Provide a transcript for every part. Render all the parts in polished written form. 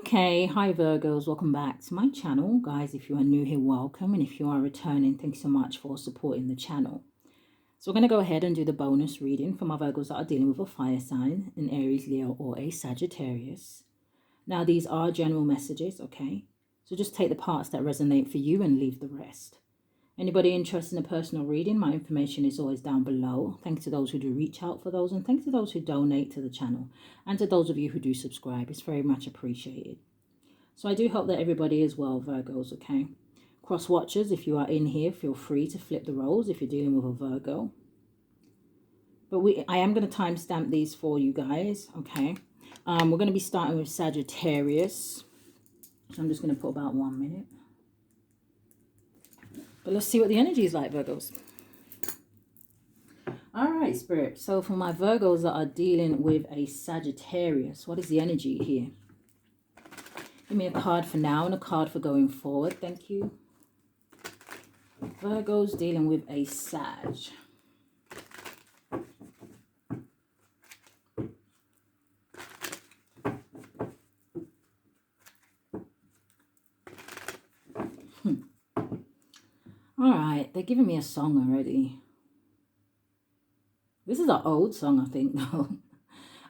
Okay, hi Virgos, welcome back to my channel. Guys, if you are new here, welcome. And if you are returning, thanks so much for supporting the channel. So we're going to go ahead and do the bonus reading for my Virgos that are dealing with a fire sign, an Aries, Leo, or a Sagittarius. Now, these are general messages, okay? So just take the parts that resonate for you and leave the rest. Anybody interested in a personal reading, my information is always down below. Thanks to those who do reach out for those, and thanks to those who donate to the channel, and to those of you who do subscribe. It's very much appreciated. So I do hope that everybody is well, Virgos, okay? Cross watchers, if you are in here, feel free to flip the roles if you're dealing with a Virgo. But I am going to timestamp these for you guys, okay? We're going to be starting with Sagittarius. So I'm just going to put about 1 minute. But let's see what the energy is like, Virgos. All right, Spirit. So for my Virgos that are dealing with a Sagittarius, what is the energy here? Give me a card for now and a card for going forward. Thank you. Virgos dealing with a Sag. All right, they're giving me a song already. This is an old song, I think, though.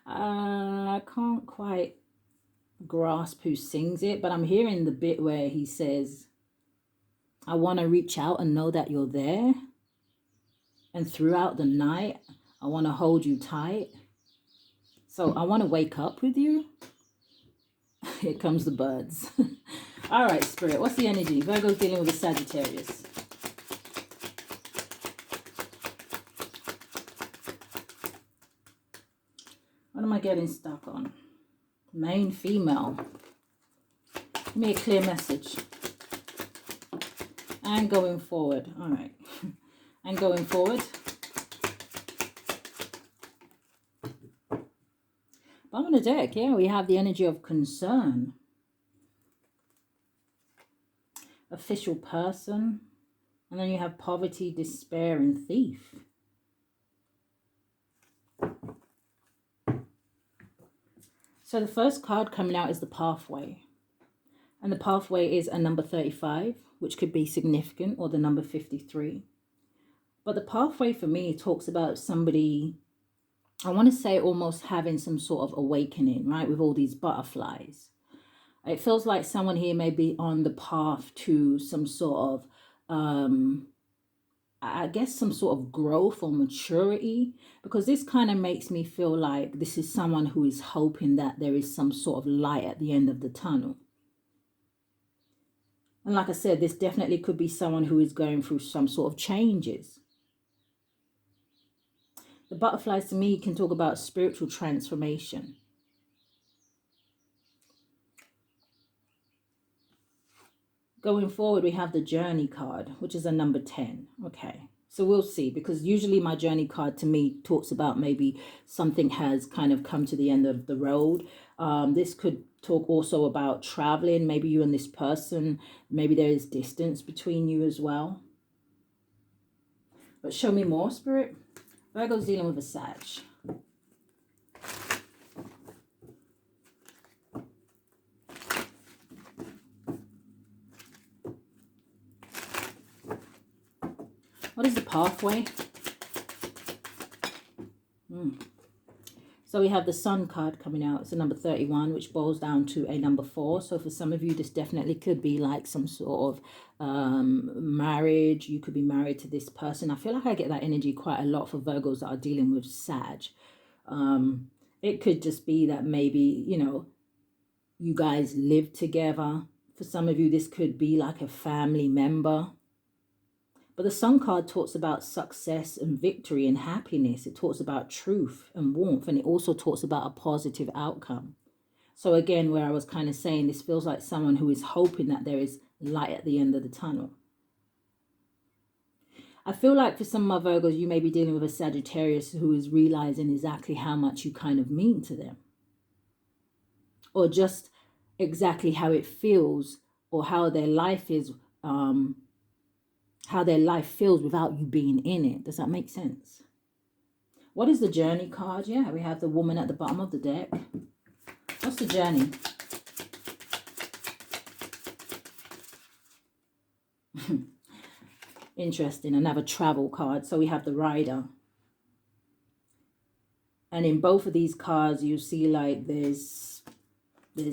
I can't quite grasp who sings it, but I'm hearing the bit where he says, I want to reach out and know that you're there. And throughout the night, I want to hold you tight. So I want to wake up with you. Here comes the birds. All right, Spirit, what's the energy? Virgo's dealing with a Sagittarius. What am I getting stuck on? Main female. Give me a clear message. And going forward. All right. And going forward. Bottom of the deck, yeah, we have the energy of concern. Official person. And then you have poverty, despair, and thief. So the first card coming out is the pathway. And the pathway is a number 35, which could be significant, or the number 53. But the pathway for me talks about somebody, I want to say almost having some sort of awakening, right? With all these butterflies. It feels like someone here may be on the path to some sort of, I guess some sort of growth or maturity, because this kind of makes me feel like this is someone who is hoping that there is some sort of light at the end of the tunnel. And like I said, this definitely could be someone who is going through some sort of changes. The butterflies to me can talk about spiritual transformation. Going forward, we have the journey card, which is a number 10. Okay, so we'll see, because usually my journey card to me talks about maybe something has kind of come to the end of the road. This could talk also about traveling. Maybe you and this person, maybe there is distance between you as well. But show me more, Spirit. Virgo's dealing with a Sag. What is the pathway? So we have the Sun card coming out. It's a number 31, which boils down to a number 4. So for some of you, this definitely could be like some sort of marriage. You could be married to this person. I feel like I get that energy quite a lot for Virgos that are dealing with Sag. It could just be that maybe, you know, you guys live together. For some of you, this could be like a family member. But the Sun card talks about success and victory and happiness. It talks about truth and warmth. And it also talks about a positive outcome. So again, where I was kind of saying, this feels like someone who is hoping that there is light at the end of the tunnel. I feel like for some of my Virgos, you may be dealing with a Sagittarius who is realizing exactly how much you kind of mean to them. Or just exactly how it feels, or how their life is, how their life feels without you being in it. Does that make sense? What is the journey card? Yeah, we have the woman at the bottom of the deck. What's the journey? Interesting. Another travel card. So we have the Rider. And in both of these cards, you see like there's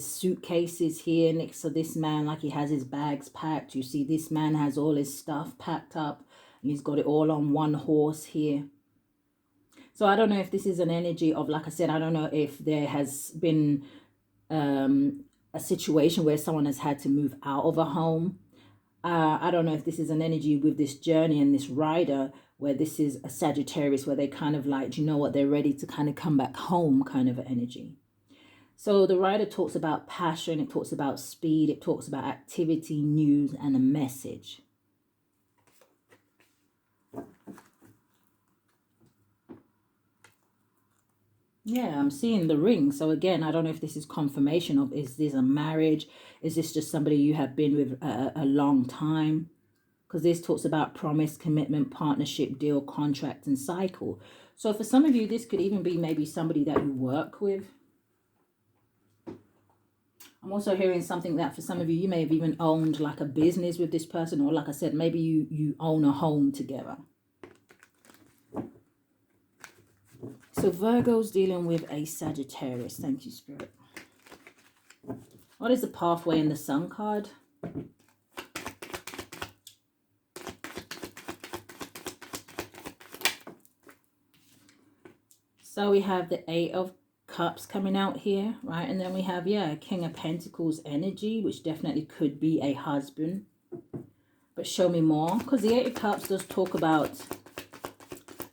suitcases here next to this man, like he has his bags packed. You see this man has all his stuff packed up and he's got it all on one horse here. So I don't know if this is an energy of, like I said, I don't know if there has been a situation where someone has had to move out of a home. I don't know if this is an energy with this journey and this Rider, where this is a Sagittarius, where they kind of like, you know what, they're ready to kind of come back home kind of energy. So the Rider talks about passion, it talks about speed, it talks about activity, news, and a message. Yeah, I'm seeing the Ring. So again, I don't know if this is confirmation of, is this a marriage? Is this just somebody you have been with a long time? Because this talks about promise, commitment, partnership, deal, contract, and cycle. So for some of you, this could even be maybe somebody that you work with. I'm also hearing something that for some of you, you may have even owned like a business with this person. Or like I said, maybe you own a home together. So Virgo's dealing with a Sagittarius. Thank you, Spirit. What is the pathway in the Sun card? So we have the Eight of Cups coming out here, right? And then we have, yeah, King of Pentacles energy, which definitely could be a husband. But show me more, because the Eight of Cups does talk about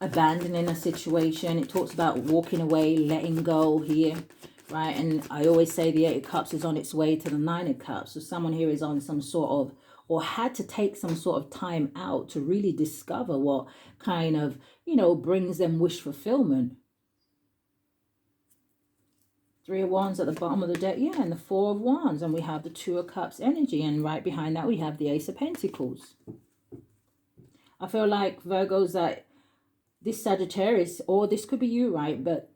abandoning a situation. It talks about walking away, letting go here, right? And I always say the Eight of Cups is on its way to the Nine of Cups. So someone here is on some sort of, or had to take some sort of time out to really discover what kind of, you know, brings them wish fulfillment. Three of Wands at the bottom of the deck, yeah, and the Four of Wands, and we have the Two of Cups energy, and right behind that we have the Ace of Pentacles. I feel like Virgos, that this Sagittarius, or this could be you, right, but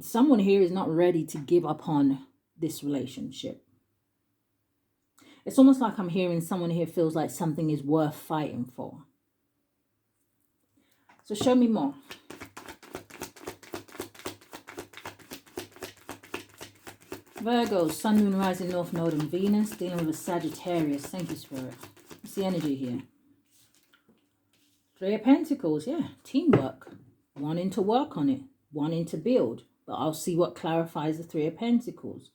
someone here is not ready to give up on this relationship. It's almost like I'm hearing someone here feels like something is worth fighting for. So show me more. Virgo, Sun, Moon, Rising, North Node, and Venus, dealing with a Sagittarius. Thank you, Spirit. What's the energy here? Three of Pentacles, yeah. Teamwork. Wanting to work on it. Wanting to build. But I'll see what clarifies the Three of Pentacles.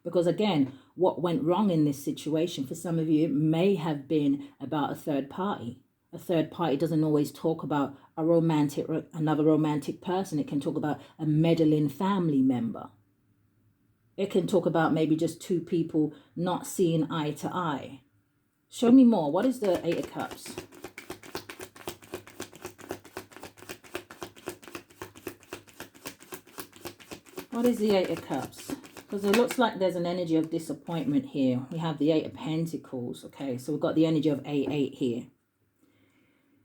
Because again, what went wrong in this situation for some of you, it may have been about a third party. A third party doesn't always talk about another romantic person. It can talk about a meddling family member. It can talk about maybe just two people not seeing eye to eye. Show me more. What is the Eight of Cups? What is the Eight of Cups? Because it looks like there's an energy of disappointment here. We have the Eight of Pentacles. Okay, so we've got the energy of 8-8 here.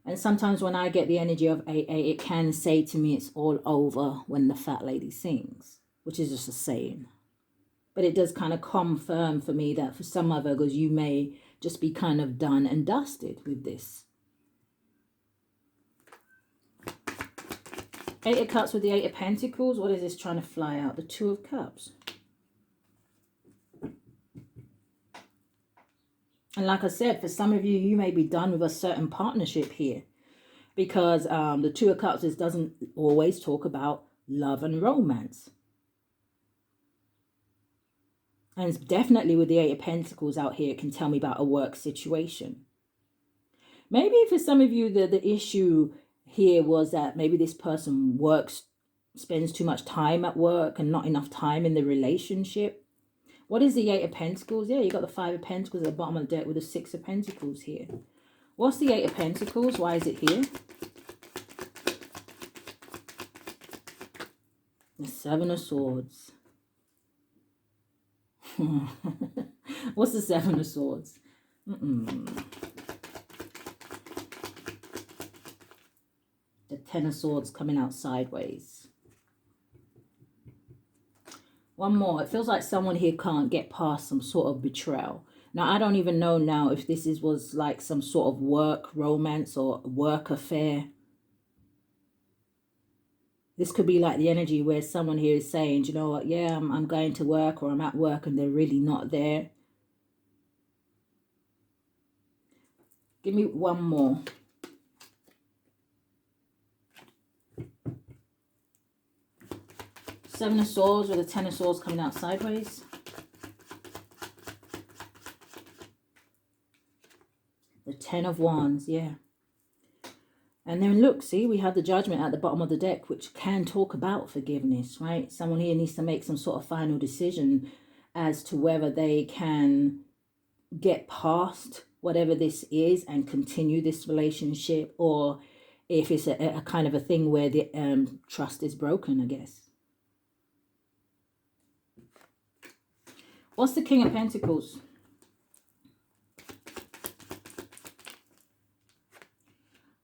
And sometimes when I get the energy of 8-8, it can say to me it's all over when the fat lady sings, which is just a saying. But it does kind of confirm for me that for some other Virgos, you may just be kind of done and dusted with this. Eight of Cups with the Eight of Pentacles. What is this trying to fly out? The Two of Cups. And like I said, for some of you, you may be done with a certain partnership here. Because the Two of Cups doesn't always talk about love and romance. And it's definitely with the Eight of Pentacles out here, it can tell me about a work situation. Maybe for some of you, the issue here was that maybe this person spends too much time at work and not enough time in the relationship. What is the Eight of Pentacles? Yeah, you got the Five of Pentacles at the bottom of the deck with the Six of Pentacles here. What's the Eight of Pentacles? Why is it here? The Seven of Swords. What's the Seven of Swords? The Ten of Swords coming out sideways. One more. It feels like someone here can't get past some sort of betrayal. Now, I don't even know now if this was like some sort of work romance or work affair. This could be like the energy where someone here is saying, you know what, yeah, I'm going to work, or I'm at work and they're really not there. Give me one more. Seven of Swords with a Ten of Swords coming out sideways. The Ten of Wands, yeah. And then look, see, we have the Judgment at the bottom of the deck, which can talk about forgiveness, right? Someone here needs to make some sort of final decision as to whether they can get past whatever this is and continue this relationship, or if it's a kind of a thing where the trust is broken, I guess. What's the King of Pentacles?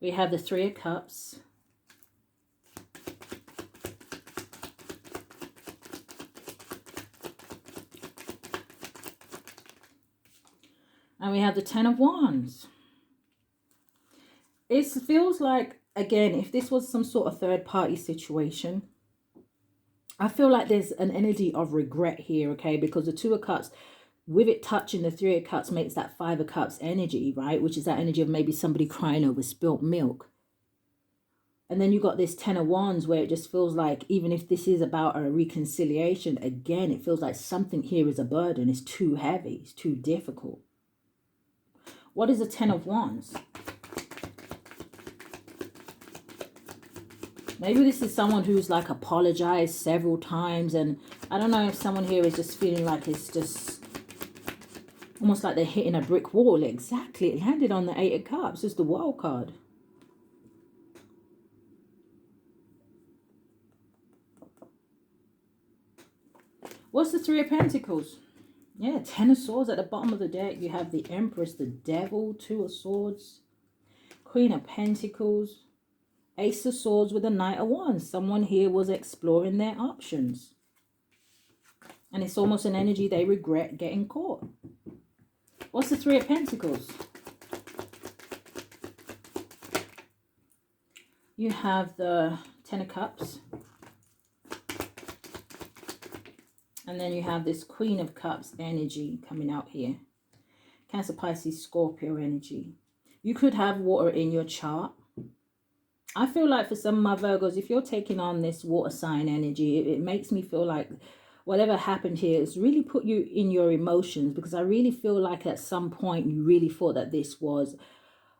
We have the Three of Cups. And we have the Ten of Wands. It feels like, again, if this was some sort of third-party situation, I feel like there's an energy of regret here, okay? Because the Two of Cups, with it touching the Three of Cups, makes that Five of Cups energy, right? Which is that energy of maybe somebody crying over spilt milk. And then you got this Ten of Wands where it just feels like, even if this is about a reconciliation, again, it feels like something here is a burden. It's too heavy. It's too difficult. What is a Ten of Wands? Maybe this is someone who's like apologized several times, and I don't know if someone here is just feeling like it's just almost like they're hitting a brick wall. Exactly. It landed on the Eight of Cups. It's the World card. What's the Three of Pentacles? Yeah, Ten of Swords at the bottom of the deck. You have the Empress, the Devil, Two of Swords, Queen of Pentacles, Ace of Swords with a Knight of Wands. Someone here was exploring their options. And it's almost an energy they regret getting caught. What's the Three of Pentacles? You have the Ten of Cups. And then you have this Queen of Cups energy coming out here. Cancer, Pisces, Scorpio energy. You could have water in your chart. I feel like for some of my Virgos, if you're taking on this water sign energy, it makes me feel like whatever happened here has really put you in your emotions, because I really feel like at some point you really thought that this was,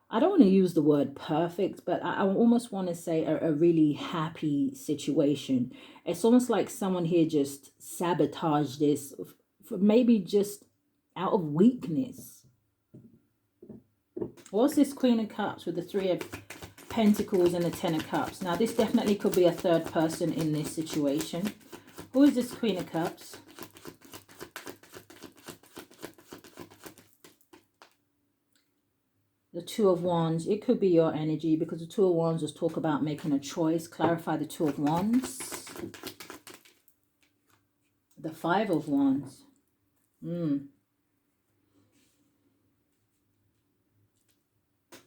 I don't want to use the word perfect, but I almost want to say a really happy situation. It's almost like someone here just sabotaged this, for maybe just out of weakness. What's this Queen of Cups with the Three of Pentacles and the Ten of Cups? Now, this definitely could be a third person in this situation. Who is this Queen of Cups? The Two of Wands. It could be your energy, because the Two of Wands was talk about making a choice. Clarify the Two of Wands. The Five of Wands.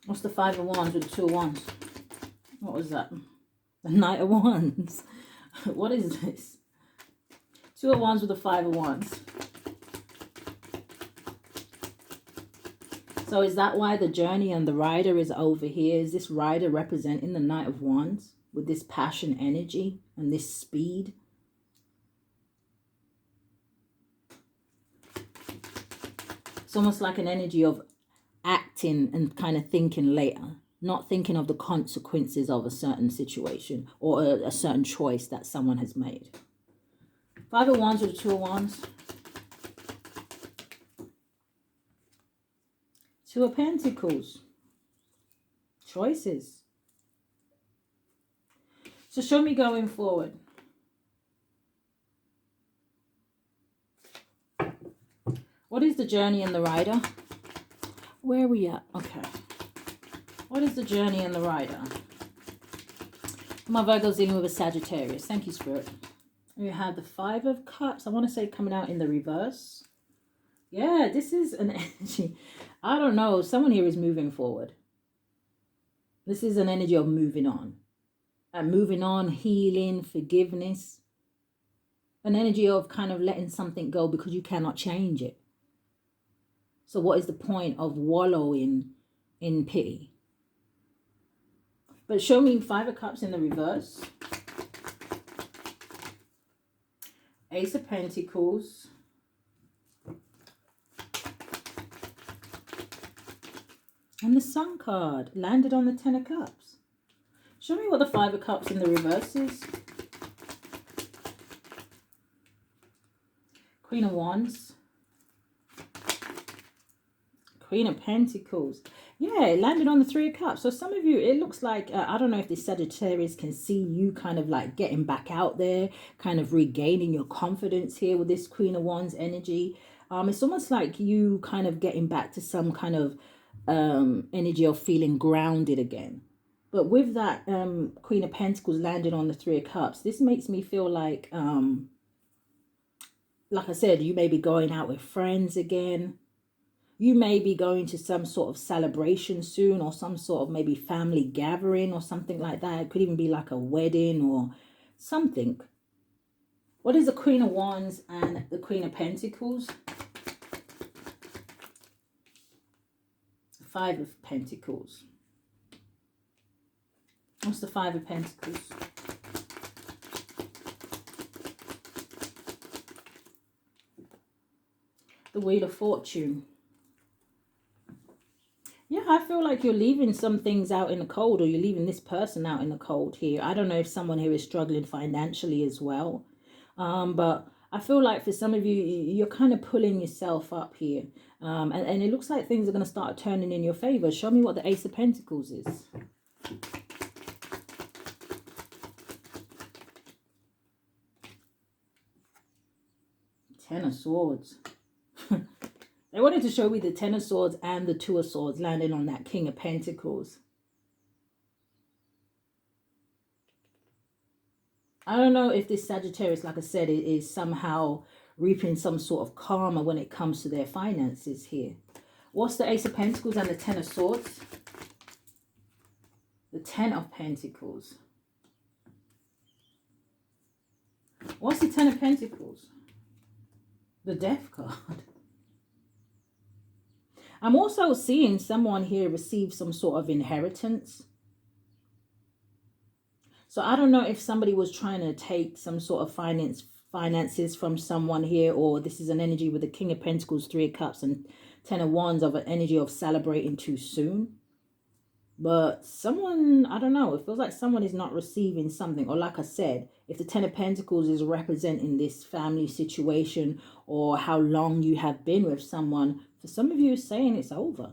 What's the Five of Wands with the Two of Wands? What was that? The Knight of Wands. What is this? Two of Wands with the Five of Wands. So is that why the Journey and the Rider is over here? Is this Rider representing the Knight of Wands with this passion energy and this speed? It's almost like an energy of acting and kind of thinking later, not thinking of the consequences of a certain situation or a certain choice that someone has made. Five of Wands with the Two of Wands. Two of Pentacles. Choices. So show me going forward. What is the Journey and the Rider? Where are we at? Okay. What is the Journey and the Rider? My Virgo's dealing with a Sagittarius. Thank you, Spirit. We have the Five of Cups. I want to say coming out in the reverse. Yeah, this is an energy. I don't know. Someone here is moving forward. This is an energy of moving on. And moving on, healing, forgiveness. An energy of kind of letting something go because you cannot change it. So what is the point of wallowing in pity? But show me Five of Cups in the reverse. Ace of Pentacles. And the Sun card landed on the Ten of Cups. Show me what the Five of Cups in the reverse is. Queen of Wands. Queen of Pentacles. Yeah, it landed on the Three of Cups. So some of you, it looks like, I don't know if the Sagittarius can see you kind of like getting back out there, kind of regaining your confidence here with this Queen of Wands energy. It's almost like you kind of getting back to some kind of energy of feeling grounded again. But with that Queen of Pentacles landed on the Three of Cups, this makes me feel like I said, you may be going out with friends again. You may be going to some sort of celebration soon, or some sort of maybe family gathering or something like that. It could even be like a wedding or something. What is the Queen of Wands and the Queen of Pentacles? Five of Pentacles. What's the Five of Pentacles? The Wheel of Fortune. Yeah, I feel like you're leaving some things out in the cold, or you're leaving this person out in the cold here. I don't know if someone here is struggling financially as well. But I feel like for some of you, you're kind of pulling yourself up here. And it looks like things are going to start turning in your favor. Show me what the Ace of Pentacles is. Ten of Swords. They wanted to show me the Ten of Swords and the Two of Swords landing on that King of Pentacles. I don't know if this Sagittarius, like I said, is somehow reaping some sort of karma when it comes to their finances here. What's the Ace of Pentacles and the Ten of Swords? The Ten of Pentacles. What's the Ten of Pentacles? The Death card. I'm also seeing someone here receive some sort of inheritance. So I don't know if somebody was trying to take some sort of finances from someone here, or this is an energy with the King of Pentacles, Three of Cups, and Ten of Wands of an energy of celebrating too soon. But someone, I don't know, it feels like someone is not receiving something. Or like I said, if the Ten of Pentacles is representing this family situation or how long you have been with someone, for some of you it's saying it's over.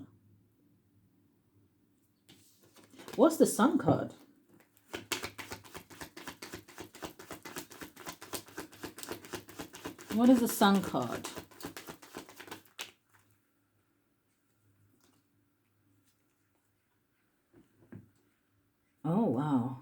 What's the Sun card? What is the Sun card? Oh, wow.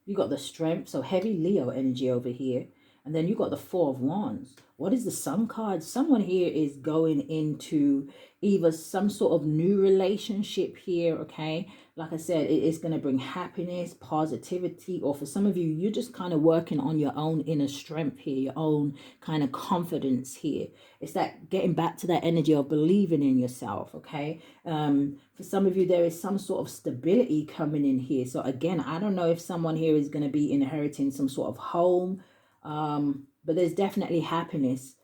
You got the Strength, so heavy Leo energy over here. And then you got the Four of Wands. What is the Sun card? Someone here is going into either some sort of new relationship here, okay? Like I said, it is going to bring happiness, positivity, or for some of you, you're just kind of working on your own inner strength here, your own kind of confidence here. It's that getting back to that energy of believing in yourself, okay? For some of you, there is some sort of stability coming in here. So again, I don't know if someone here is going to be inheriting some sort of home, but there's definitely happiness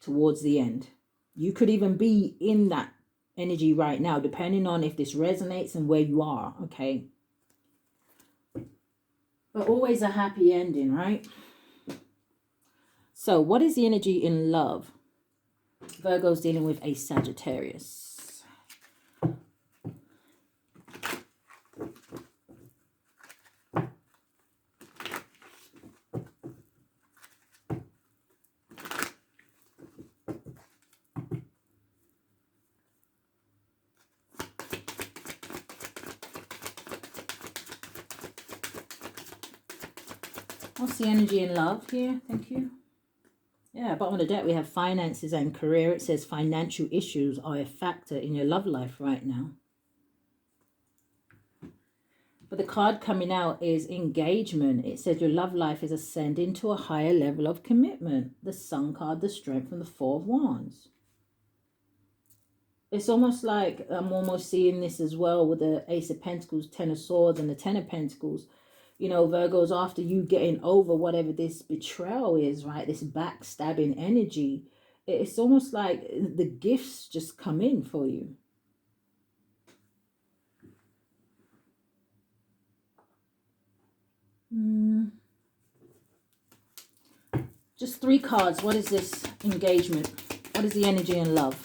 towards the end. You could even be in that energy right now, depending on if this resonates and where you are, okay? But always a happy ending, right? So what is the energy in love? Virgo's dealing with a Sagittarius. What's the energy in love here? Thank you. Yeah, bottom of the deck, we have finances and career. It says financial issues are a factor in your love life right now. But the card coming out is engagement. It says your love life is ascending to a higher level of commitment. The Sun card, the Strength, and the Four of Wands. It's almost like I'm almost seeing this as well with the Ace of Pentacles, Ten of Swords, and the Ten of Pentacles. You know, Virgos, after you getting over whatever this betrayal is, right, this backstabbing energy, it's almost like the gifts just come in for you. Just 3 cards. What is this engagement? What is the energy in love?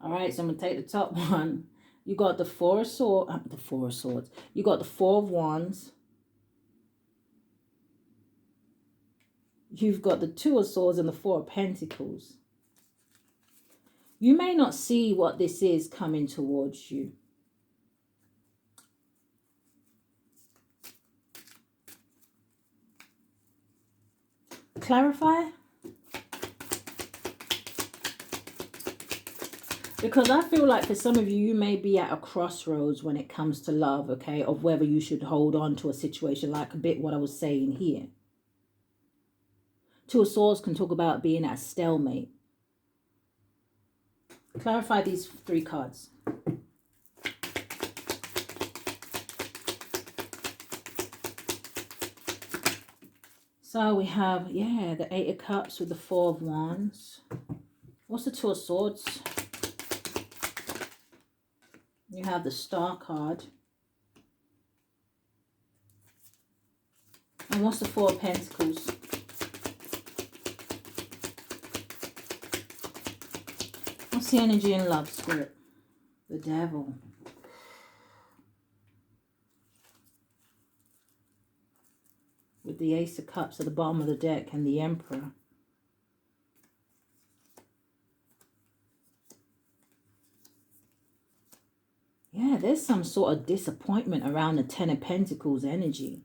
All right, so I'm going to take the top one. You got the Four of Swords. You got the Four of Wands. You've got the Two of Swords and the Four of Pentacles. You may not see what this is coming towards you. Clarify? Because I feel like for some of you, you may be at a crossroads when it comes to love, okay, of whether you should hold on to a situation, like a bit what I was saying here. Two of Swords can talk about being at a stalemate. Clarify these 3 cards. So we have, yeah, the Eight of Cups with the Four of Wands. What's the Two of Swords? You have the Star card. And what's the Four of Pentacles? What's the energy in love, Spirit? The Devil. With the Ace of Cups at the bottom of the deck and the Emperor. Yeah, there's some sort of disappointment around the Ten of Pentacles energy.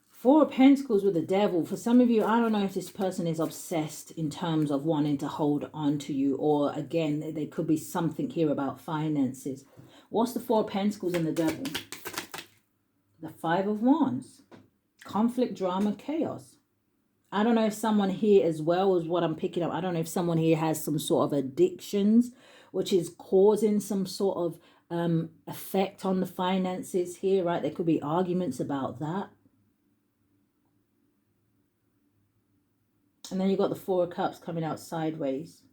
Four of Pentacles with the Devil. For some of you, I don't know if this person is obsessed in terms of wanting to hold on to you. Or again, there could be something here about finances. What's the Four of Pentacles and the Devil? The Five of Wands. Conflict, drama, chaos. I don't know if someone here as well is what I'm picking up. I don't know if someone here has some sort of addictions, which is causing some sort of effect on the finances here, right? There could be arguments about that. And then you've got the Four of Cups coming out sideways.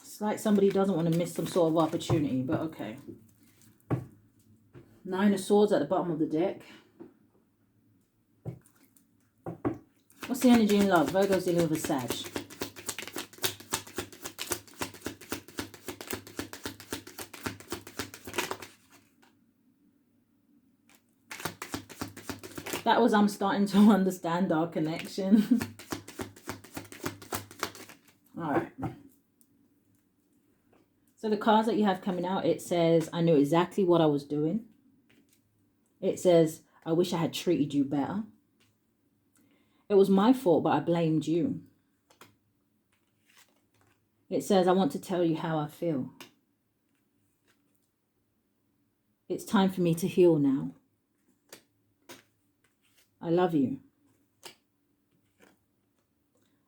It's like somebody doesn't want to miss some sort of opportunity, but okay. Nine of Swords at the bottom of the deck. What's the energy in love? Virgo's dealing with a Sag. That was, I'm starting to understand our connection. All right. So the cards that you have coming out, it says, I knew exactly what I was doing. It says, I wish I had treated you better. It was my fault, but I blamed you. It says, I want to tell you how I feel. It's time for me to heal now. I love you.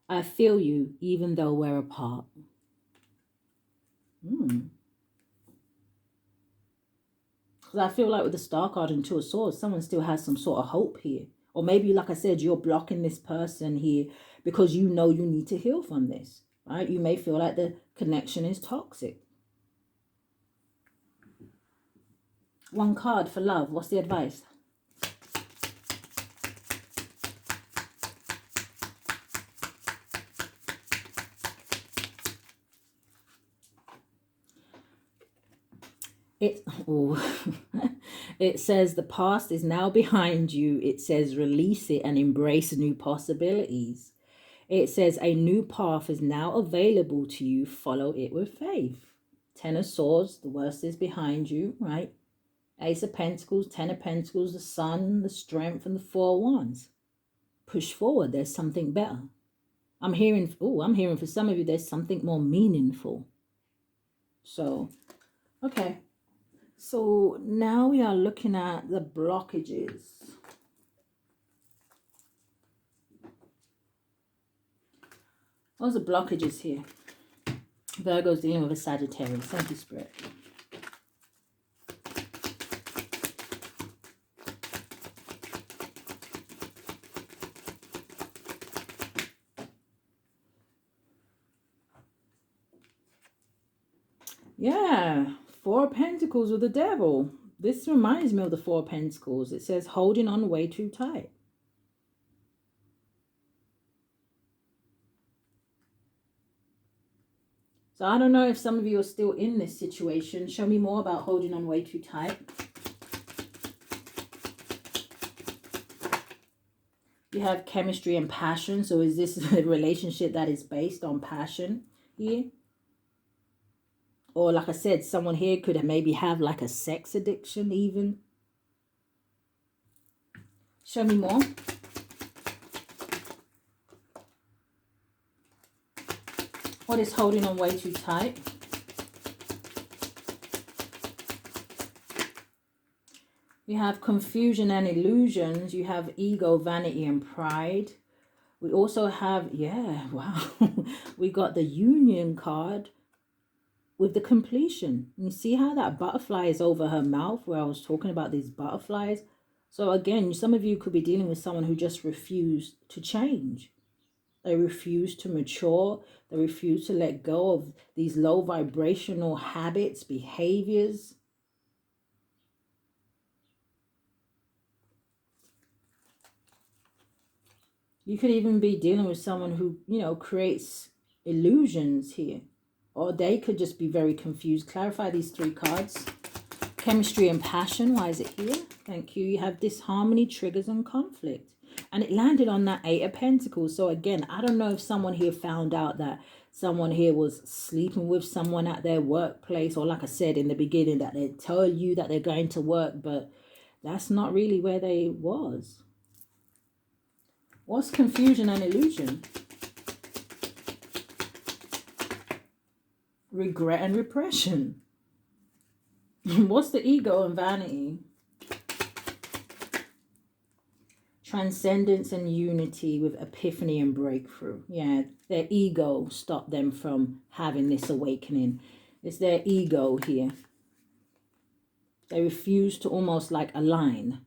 I feel you even though we're apart. Because I feel like with the Star card and Two of Swords, someone still has some sort of hope here. Or maybe, like I said, you're blocking this person here because you know you need to heal from this. Right? You may feel like the connection is toxic. One card for love. What's the advice? It says the past is now behind you. It says release it and embrace new possibilities. It says a new path is now available to you. Follow it with faith. 10 of Swords, the worst is behind you, right? Ace of Pentacles, 10 of Pentacles, the Sun, the Strength, and the 4 of Wands. Push forward. There's something better. I'm hearing for some of you, there's something more meaningful. So, okay. So now we are looking at the blockages. What's the blockages here? Virgo's dealing with a Sagittarius. Thank you, Spirit. Yeah, 4 of Pentacles with the Devil. This reminds me of the 4 of Pentacles. It says holding on way too tight. So I don't know if some of you are still in this situation. Show me more about holding on way too tight. You have chemistry and passion. So is this a relationship that is based on passion here? Or like I said, someone here could maybe have like a sex addiction even. Show me more. What is holding on way too tight? You have confusion and illusions. You have ego, vanity, and pride. We also have, yeah, wow. We got the Union card with the completion. You see how that butterfly is over her mouth where I was talking about these butterflies? So again, some of you could be dealing with someone who just refused to change. They refuse to mature. They refuse to let go of these low vibrational habits, behaviors. You could even be dealing with someone who, you know, creates illusions here. Or they could just be very confused. Clarify these 3 cards. Chemistry and passion. Why is it here? Thank you. You have disharmony, triggers, and conflict. And it landed on that 8 of Pentacles. So again, I don't know if someone here found out that someone here was sleeping with someone at their workplace. Or like I said in the beginning, that they tell you that they're going to work. But that's not really where they was. What's confusion and illusion? Regret and repression. What's the ego and vanity? Transcendence and unity with epiphany and breakthrough. Yeah, their ego stopped them from having this awakening. It's their ego here. They refuse to almost like align.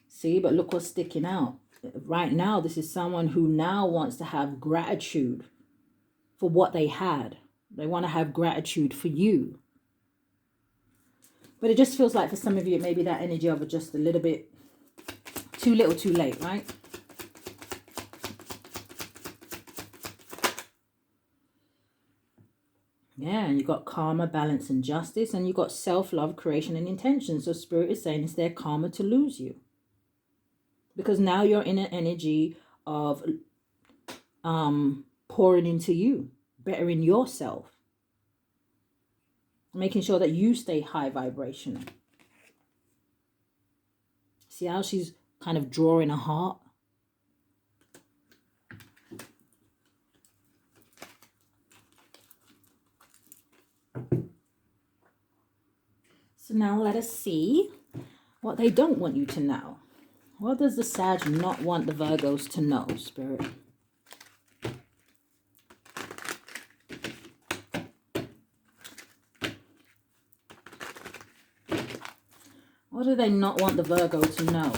See, but look what's sticking out. Right now, this is someone who now wants to have gratitude for what they had. They want to have gratitude for you. But it just feels like for some of you, maybe that energy of just a little bit too little, too late, right? Yeah, and you've got karma, balance, and justice. And you've got self-love, creation, and intention. So Spirit is saying it's their karma to lose you. Because now you're in an energy of pouring into you, bettering yourself, making sure that you stay high vibrational. See how she's kind of drawing a heart? So now let us see what they don't want you to know. What does the Sag not want the Virgos to know, Spirit? What do they not want the Virgo to know?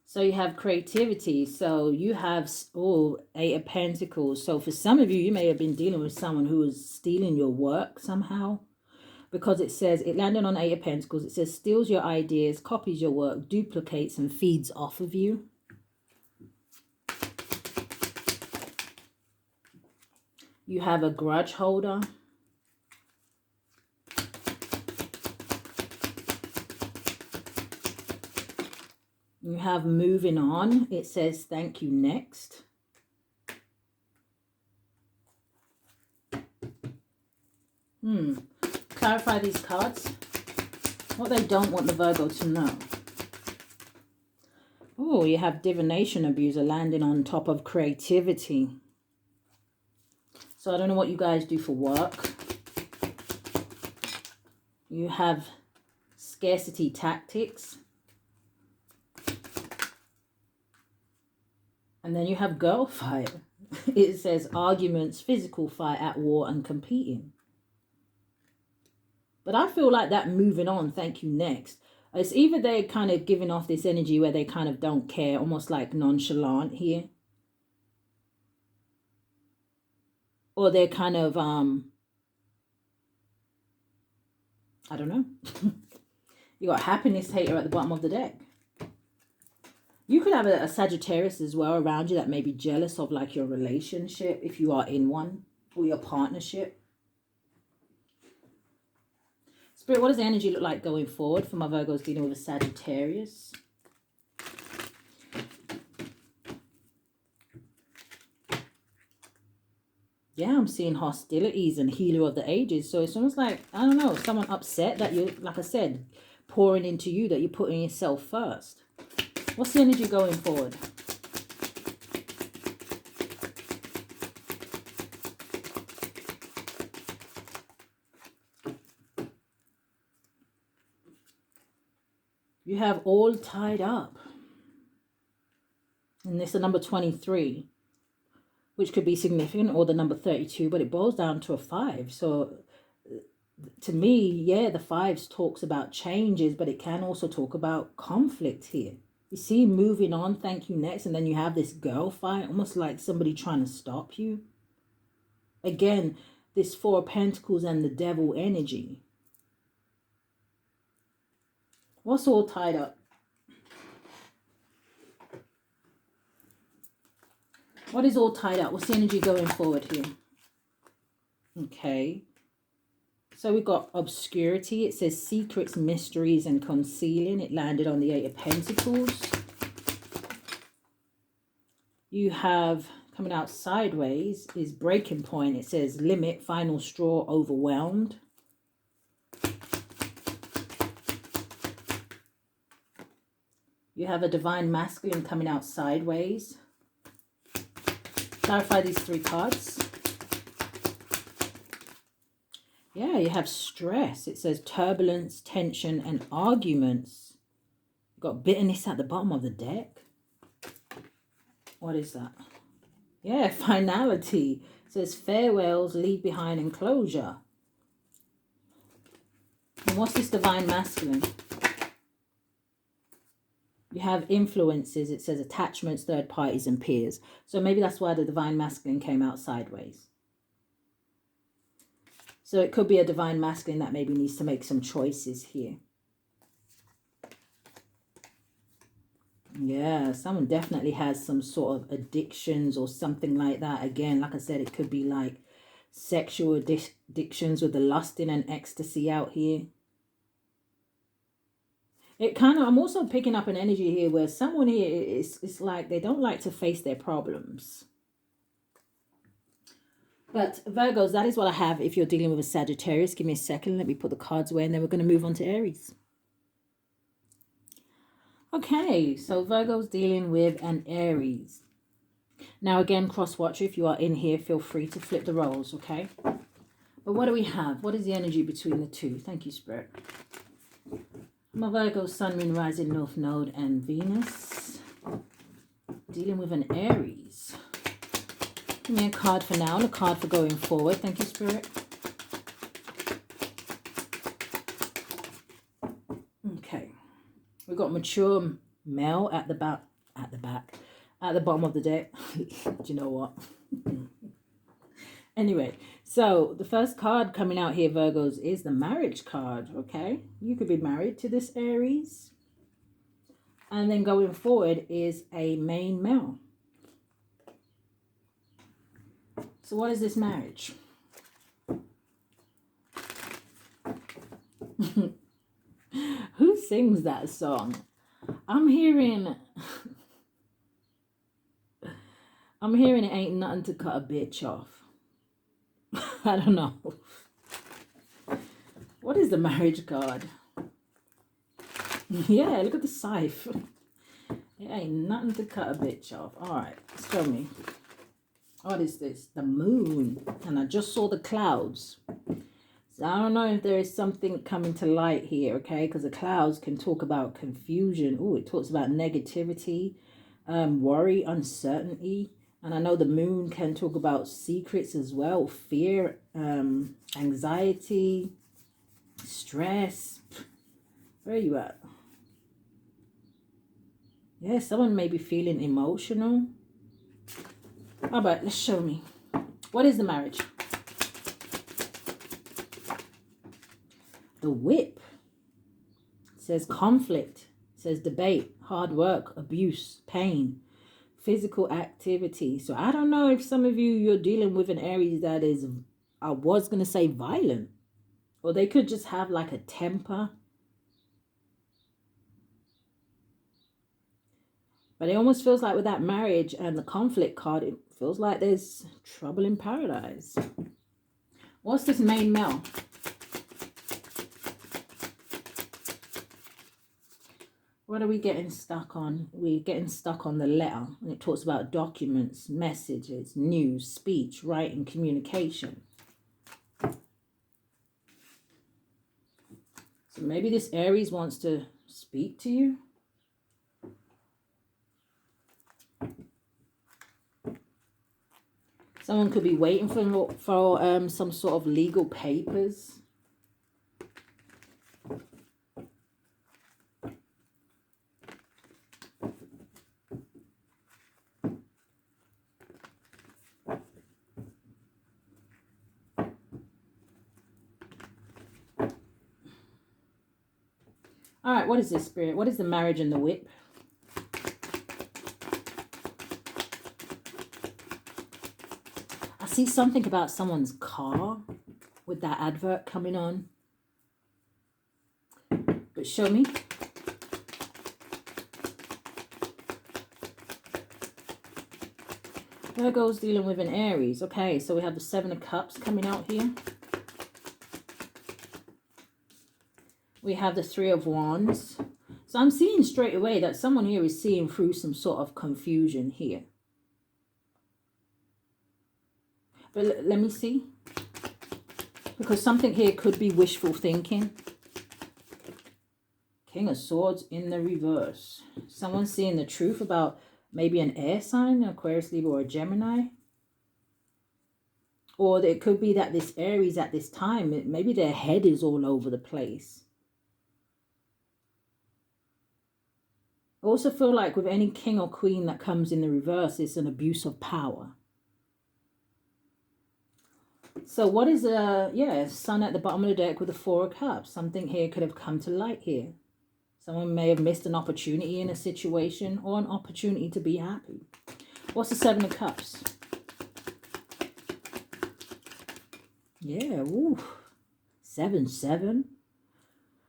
So you have creativity. So you have, oh, 8 of Pentacles. So for some of you, you may have been dealing with someone who is stealing your work somehow. Because it says, it landed on 8 of Pentacles. It says, steals your ideas, copies your work, duplicates and feeds off of you. You have a grudge holder. have moving on. It says thank you next. Clarify these cards. What they don't want the Virgo to know. Oh, you have divination abuser landing on top of creativity. So I don't know what you guys do for work. You have scarcity tactics. And then you have girl fight. It says arguments, physical fight, at war and competing. But I feel like that moving on, thank you next. It's either they're kind of giving off this energy where they kind of don't care, almost like nonchalant here. Or they're kind of, I don't know. You got happiness hater at the bottom of the deck. You could have a Sagittarius as well around you that may be jealous of like your relationship if you are in one, or your partnership. Spirit, what does the energy look like going forward for my Virgos dealing with a Sagittarius? Yeah, I'm seeing hostilities and healer of the ages. So it's almost like, I don't know, someone upset that you, like I said, pouring into you, that you're putting yourself first. What's the energy going forward? You have all tied up. And this is the number 23, which could be significant, or the number 32, but it boils down to a 5. So to me, yeah, the 5s talks about changes, but it can also talk about conflict here. You see, moving on, thank you next, and then you have this girl fight, almost like somebody trying to stop you. Again, this 4 of Pentacles and the devil energy. What's all tied up? What is all tied up? What's the energy going forward here? Okay. So we've got obscurity. It says secrets, mysteries, and concealing. It landed on the 8 of Pentacles. You have, coming out sideways, is breaking point. It says limit, final straw, overwhelmed. You have a divine masculine coming out sideways. Clarify these 3 cards. Yeah, you have stress. It says turbulence, tension, and arguments. You've got bitterness at the bottom of the deck. What is that? Yeah, finality. It says farewells, leave behind, and closure. And what's this divine masculine? You have influences. It says attachments, third parties, and peers. So maybe that's why the divine masculine came out sideways. So it could be a divine masculine that maybe needs to make some choices here. Yeah, someone definitely has some sort of addictions or something like that. Again, like I said, it could be like sexual addictions with the lusting and ecstasy out here. It kind of, I'm also picking up an energy here where someone here is like they don't like to face their problems. But Virgos, that is what I have if you're dealing with a Sagittarius. Give me a second. Let me put the cards away and then we're going to move on to Aries. Okay, so Virgo's dealing with an Aries. Now again, cross-watcher, if you are in here, feel free to flip the roles, okay? But what do we have? What is the energy between the two? Thank you, Spirit. My Virgo, Sun, Moon, Rising, North Node, and Venus. Dealing with an Aries. Give me a card for now and a card for going forward. Thank you, Spirit. Okay. We've got mature male at the bottom of the deck. Do you know what? Anyway, so the first card coming out here, Virgos, is the marriage card. Okay, you could be married to this Aries. And then going forward is a main male. So what is this marriage? Who sings that song? I'm hearing I'm hearing it ain't nothing to cut a bitch off. I don't know. What is the marriage card? Yeah, look at the scythe. It ain't nothing to cut a bitch off. All right, show me. What is this? The moon. And I just saw the clouds. So I don't know if there is something coming to light here, okay? Because the clouds can talk about confusion. Oh, it talks about negativity, worry, uncertainty. And I know the moon can talk about secrets as well. Fear, anxiety, stress. Where are you at? Yeah, someone may be feeling emotional. All right, let's show me. What is the marriage? The whip. It says conflict. It says debate, hard work, abuse, pain, physical activity. So I don't know if some of you're dealing with an Aries that is, I was going to say violent. Or they could just have like a temper. But it almost feels like with that marriage and the conflict card, it feels like there's trouble in paradise. What's this main male? What are we getting stuck on? We're getting stuck on the letter. And it talks about documents, messages, news, speech, writing, communication. So maybe this Aries wants to speak to you. Someone could be waiting for some sort of legal papers. All right, what is this, Spirit? What is the marriage and the whip? I see something about someone's car with that advert coming on. But show me. Virgo's dealing with an Aries. Okay, so we have the Seven of Cups coming out here. We have the Three of Wands. So I'm seeing straight away that someone here is seeing through some sort of confusion here. But let me see. Because something here could be wishful thinking. King of Swords in the reverse. Someone seeing the truth about maybe an air sign, Aquarius, Libra, or a Gemini. Or it could be that this Aries at this time, maybe their head is all over the place. I also feel like with any king or queen that comes in the reverse, it's an abuse of power. So what is Sun at the bottom of the deck with the Four of Cups? Something here could have come to light here. Someone may have missed an opportunity in a situation or an opportunity to be happy. What's the Seven of Cups? Yeah, ooh. 7-7.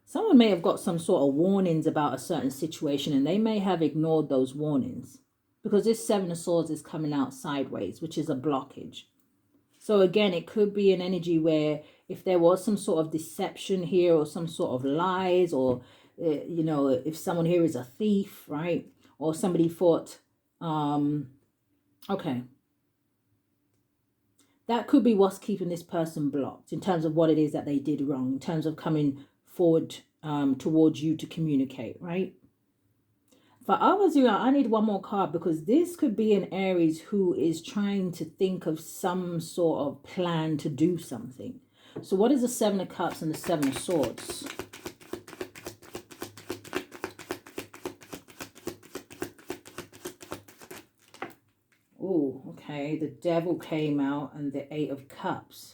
Someone may have got some sort of warnings about a certain situation and they may have ignored those warnings. Because this Seven of Swords is coming out sideways, which is a blockage. So again, it could be an energy where if there was some sort of deception here or some sort of lies or, you know, if someone here is a thief, right? Or somebody thought, okay. That could be what's keeping this person blocked in terms of what it is that they did wrong, in terms of coming forward towards you to communicate, right? For others, I need one more card because this could be an Aries who is trying to think of some sort of plan to do something. So what is the Seven of Cups and the Seven of Swords? Oh, okay. The Devil came out and the Eight of Cups.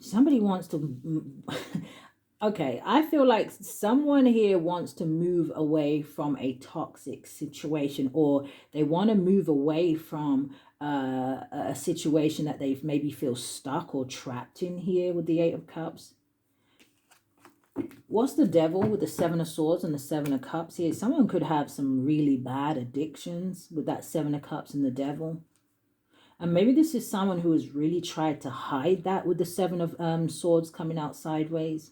Somebody wants to... Okay, I feel like someone here wants to move away from a toxic situation, or they want to move away from a situation that they maybe feel stuck or trapped in here with the Eight of Cups. What's the devil with the Seven of Swords and the Seven of Cups here? Someone could have some really bad addictions with that Seven of Cups and the devil. And maybe this is someone who has really tried to hide that with the Seven of Swords coming out sideways.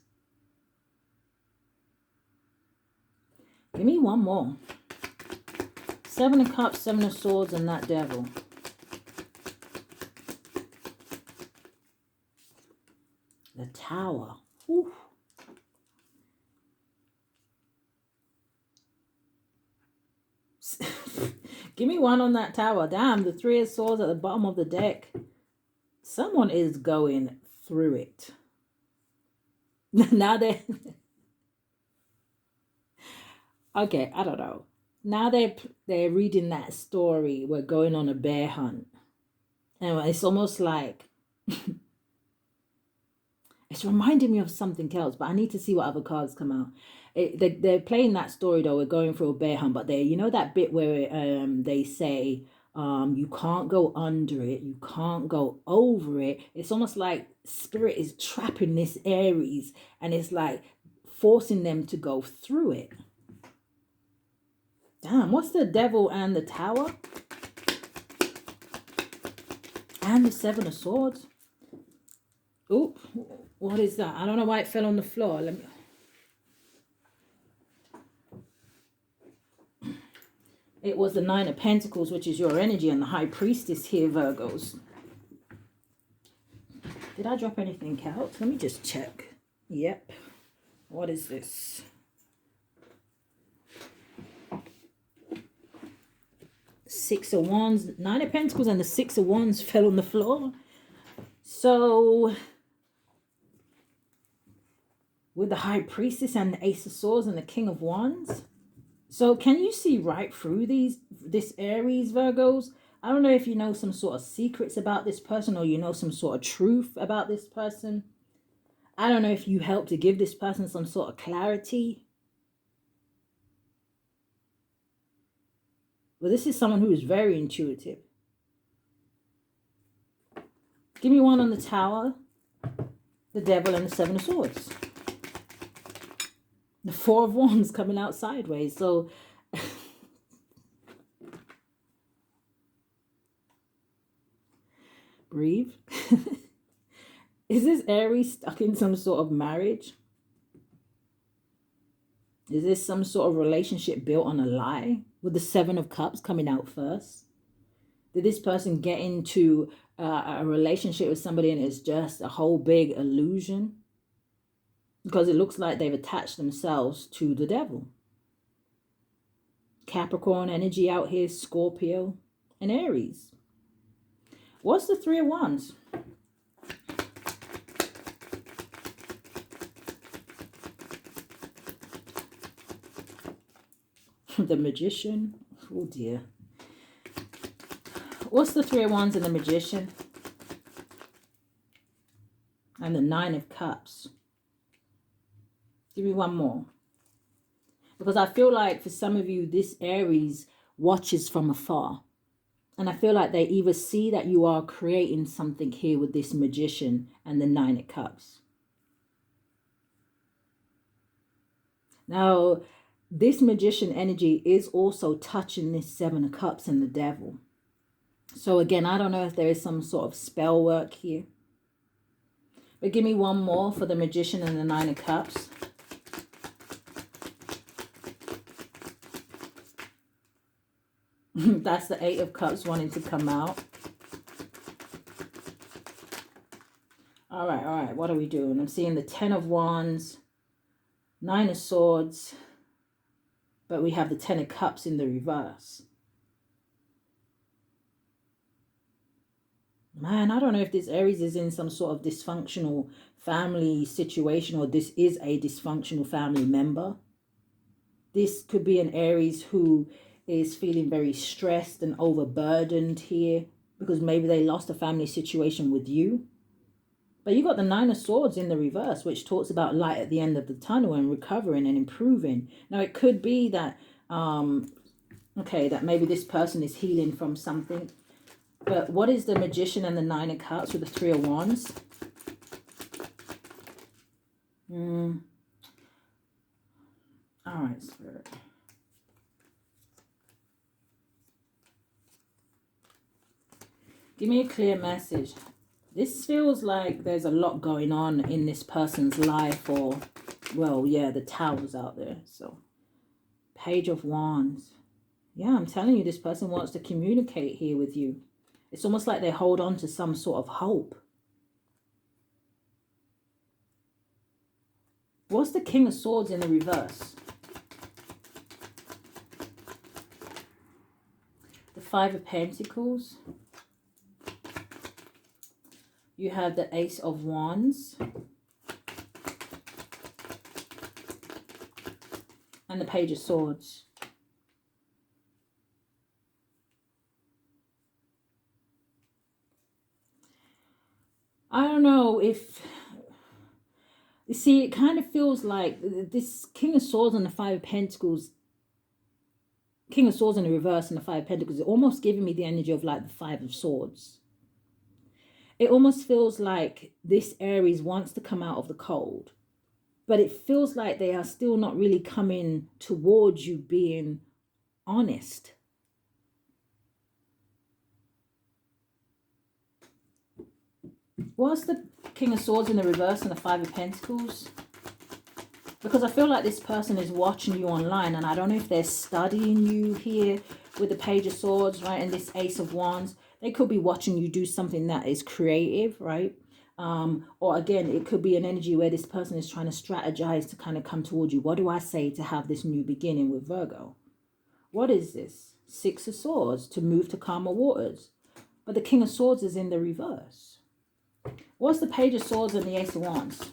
Give me one more. Seven of Cups, Seven of Swords, and that devil. The Tower. Ooh. Give me one on that Tower. Damn, the Three of Swords at the bottom of the deck. Someone is going through it. Now they're... okay, I don't know. Now they're reading that story. We're going on a bear hunt. And it's almost like... it's reminding me of something else, but I need to see what other cards come out. They're playing that story though. We're going through a bear hunt, but you know that bit where they say you can't go under it, you can't go over it. It's almost like spirit is trapping this Aries, and it's like forcing them to go through it. Damn, what's the devil and the Tower? And the Seven of Swords. Oop, what is that? I don't know why it fell on the floor. Let me... It was the Nine of Pentacles, which is your energy, and the High Priestess here, Virgos. Did I drop anything out? Let me just check. Yep. What is this? Six of Wands. Nine of Pentacles and the Six of Wands fell on the floor. So... with the High Priestess and the Ace of Swords and the King of Wands. So can you see right through this Aries, Virgos? I don't know if you know some sort of secrets about this person, or you know some sort of truth about this person. I don't know if you help to give this person some sort of clarity. Well, this is someone who is very intuitive. Give me one on the Tower, the Devil, and the Seven of Swords. The Four of Wands coming out sideways. So breathe. Is this Aries stuck in some sort of marriage? Is this some sort of relationship built on a lie? With the Seven of Cups coming out first? Did this person get into a relationship with somebody and it's just a whole big illusion? Because it looks like they've attached themselves to the devil. Capricorn energy out here, Scorpio, and Aries. What's the Three of Wands? The Magician. Oh dear. What's the Three of Wands and the Magician? And the Nine of Cups. Give me one more. Because I feel like for some of you, this Aries watches from afar. And I feel like they either see that you are creating something here with this Magician and the Nine of Cups. Now, this Magician energy is also touching this Seven of Cups and the Devil. So again, I don't know if there is some sort of spell work here. But give me one more for the Magician and the Nine of Cups. That's the Eight of Cups wanting to come out. All right. What are we doing? I'm seeing the Ten of Wands, Nine of Swords, but we have the Ten of Cups in the reverse. Man, I don't know if this Aries is in some sort of dysfunctional family situation, or this is a dysfunctional family member. This could be an Aries who is feeling very stressed and overburdened here because maybe they lost a family situation with you. But you got the Nine of Swords in the reverse, which talks about light at the end of the tunnel and recovering and improving. Now, it could be that, that maybe this person is healing from something. But what is the Magician and the Nine of Cups with the Three of Wands? All right, Spirit. Give me a clear message. This feels like there's a lot going on in this person's life, or, well, yeah, the Tower's out there. So, Page of Wands. Yeah, I'm telling you, this person wants to communicate here with you. It's almost like they hold on to some sort of hope. What's the King of Swords in the reverse? The Five of Pentacles. You have the Ace of Wands. And the Page of Swords. I don't know if... You see, it kind of feels like this King of Swords and the Five of Pentacles... King of Swords in the reverse and the Five of Pentacles, it almost giving me the energy of like the Five of Swords. It almost feels like this Aries wants to come out of the cold, but it feels like they are still not really coming towards you being honest. What's the King of Swords in the reverse and the Five of Pentacles? Because I feel like this person is watching you online, and I don't know if they're studying you here with the Page of Swords, right, and this Ace of Wands. They could be watching you do something that is creative, right? Or again, it could be an energy where this person is trying to strategize to kind of come towards you. What do I say to have this new beginning with Virgo? What is this? Six of Swords, to move to calmer waters. But the King of Swords is in the reverse. What's the Page of Swords and the Ace of Wands?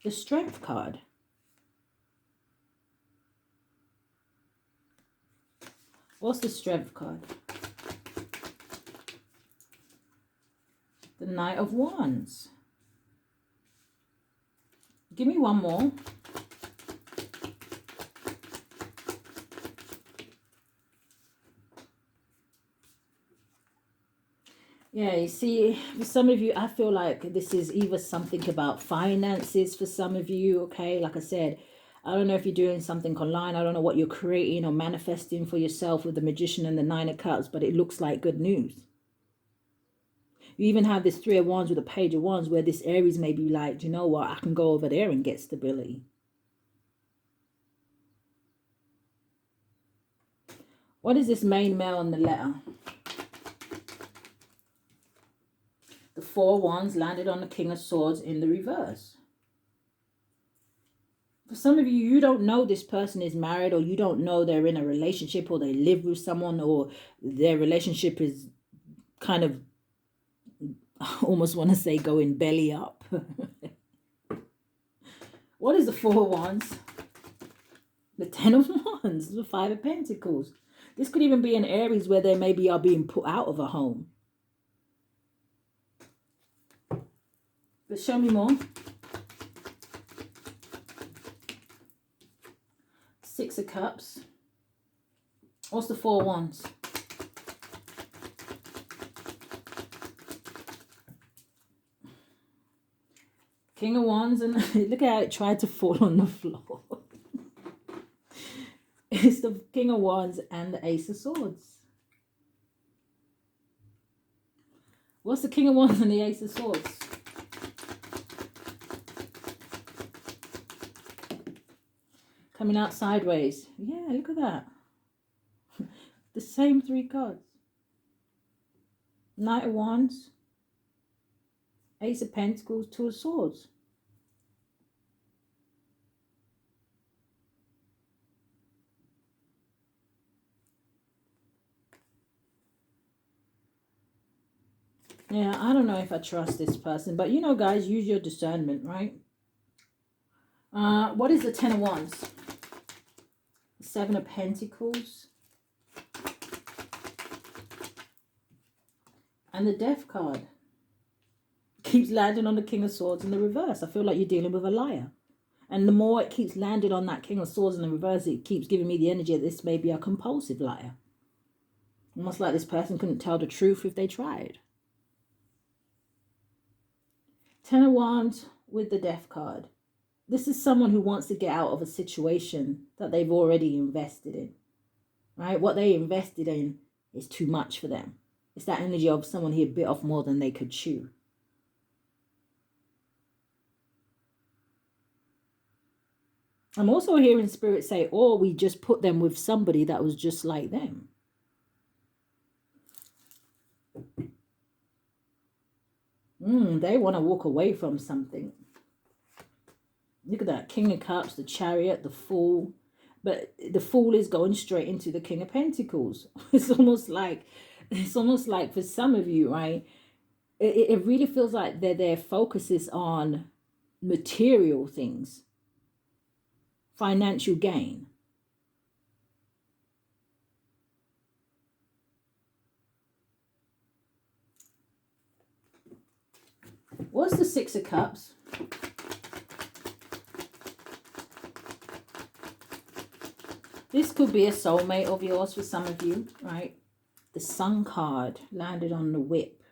The Strength card. What's the Strength card? The Knight of Wands. Give me one more. Yeah, you see, for some of you, I feel like this is either something about finances for some of you, okay? Like I said, I don't know if you're doing something online. I don't know what you're creating or manifesting for yourself with the Magician and the Nine of Cups, but it looks like good news. You even have this Three of Wands with a Page of Wands where this Aries may be like, you know what, I can go over there and get stability. What is this main male in the letter? The Four of Wands landed on the King of Swords in the reverse. For some of you, you don't know this person is married, or you don't know they're in a relationship, or they live with someone, or their relationship is kind of, I almost want to say, going belly up. What is the Four of Wands? The Ten of Wands, the Five of Pentacles. This could even be an Aries where they maybe are being put out of a home. But show me more. Six of Cups. What's the Four of Wands? King of Wands, and look at how it tried to fall on the floor. It's the King of Wands and the Ace of Swords. What's the King of Wands and the Ace of Swords? Coming out sideways. Yeah, look at that. The same three cards. Knight of Wands. Ace of Pentacles, Two of Swords. Yeah, I don't know if I trust this person. But, you know, guys, use your discernment, right? What is the Ten of Wands? The Seven of Pentacles. And the Death card. Keeps landing on the King of Swords in the reverse. I feel like you're dealing with a liar. And the more it keeps landing on that King of Swords in the reverse, it keeps giving me the energy that this may be a compulsive liar. Almost like this person couldn't tell the truth if they tried. Ten of Wands with the Death card. This is someone who wants to get out of a situation that they've already invested in, right? What they invested in is too much for them. It's that energy of someone here bit off more than they could chew. I'm also hearing Spirit say, or we just put them with somebody that was just like them. They want to walk away from something. Look at that. King of Cups, the Chariot, the Fool. But the Fool is going straight into the King of Pentacles. It's almost like for some of you, right? It really feels like their focus is on material things. Financial gain. What's the Six of Cups? This could be a soulmate of yours for some of you, right? The Sun card landed on the Whip.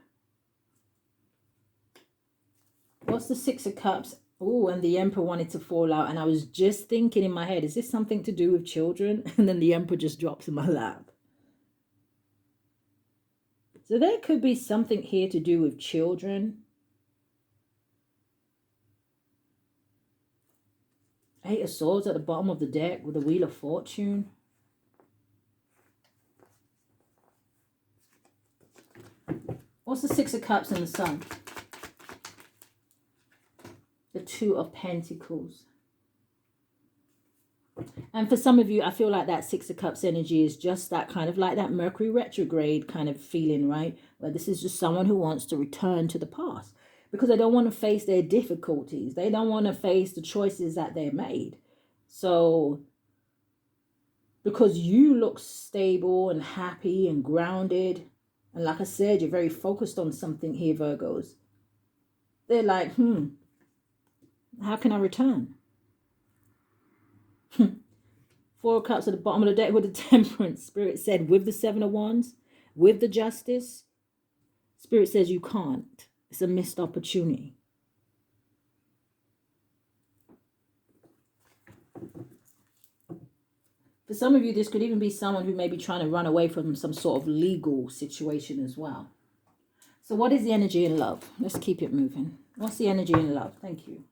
What's the Six of Cups? Oh, and the Emperor wanted to fall out. And I was just thinking in my head, is this something to do with children? And then the Emperor just drops in my lap. So there could be something here to do with children. Eight of Swords at the bottom of the deck with the Wheel of Fortune. What's the Six of Cups and the Sun? The Two of Pentacles. And for some of you, I feel like that Six of Cups energy is just that kind of like that Mercury retrograde kind of feeling, right? Where this is just someone who wants to return to the past because they don't want to face their difficulties. They don't want to face the choices that they made. So because you look stable and happy and grounded, and like I said, you're very focused on something here, Virgos. They're like, how can I return? Four of Cups at the bottom of the deck with the Temperance. Spirit said with the Seven of Wands, with the Justice. Spirit says you can't. It's a missed opportunity. For some of you, this could even be someone who may be trying to run away from some sort of legal situation as well. So what is the energy in love? Let's keep it moving. What's the energy in love? Thank you.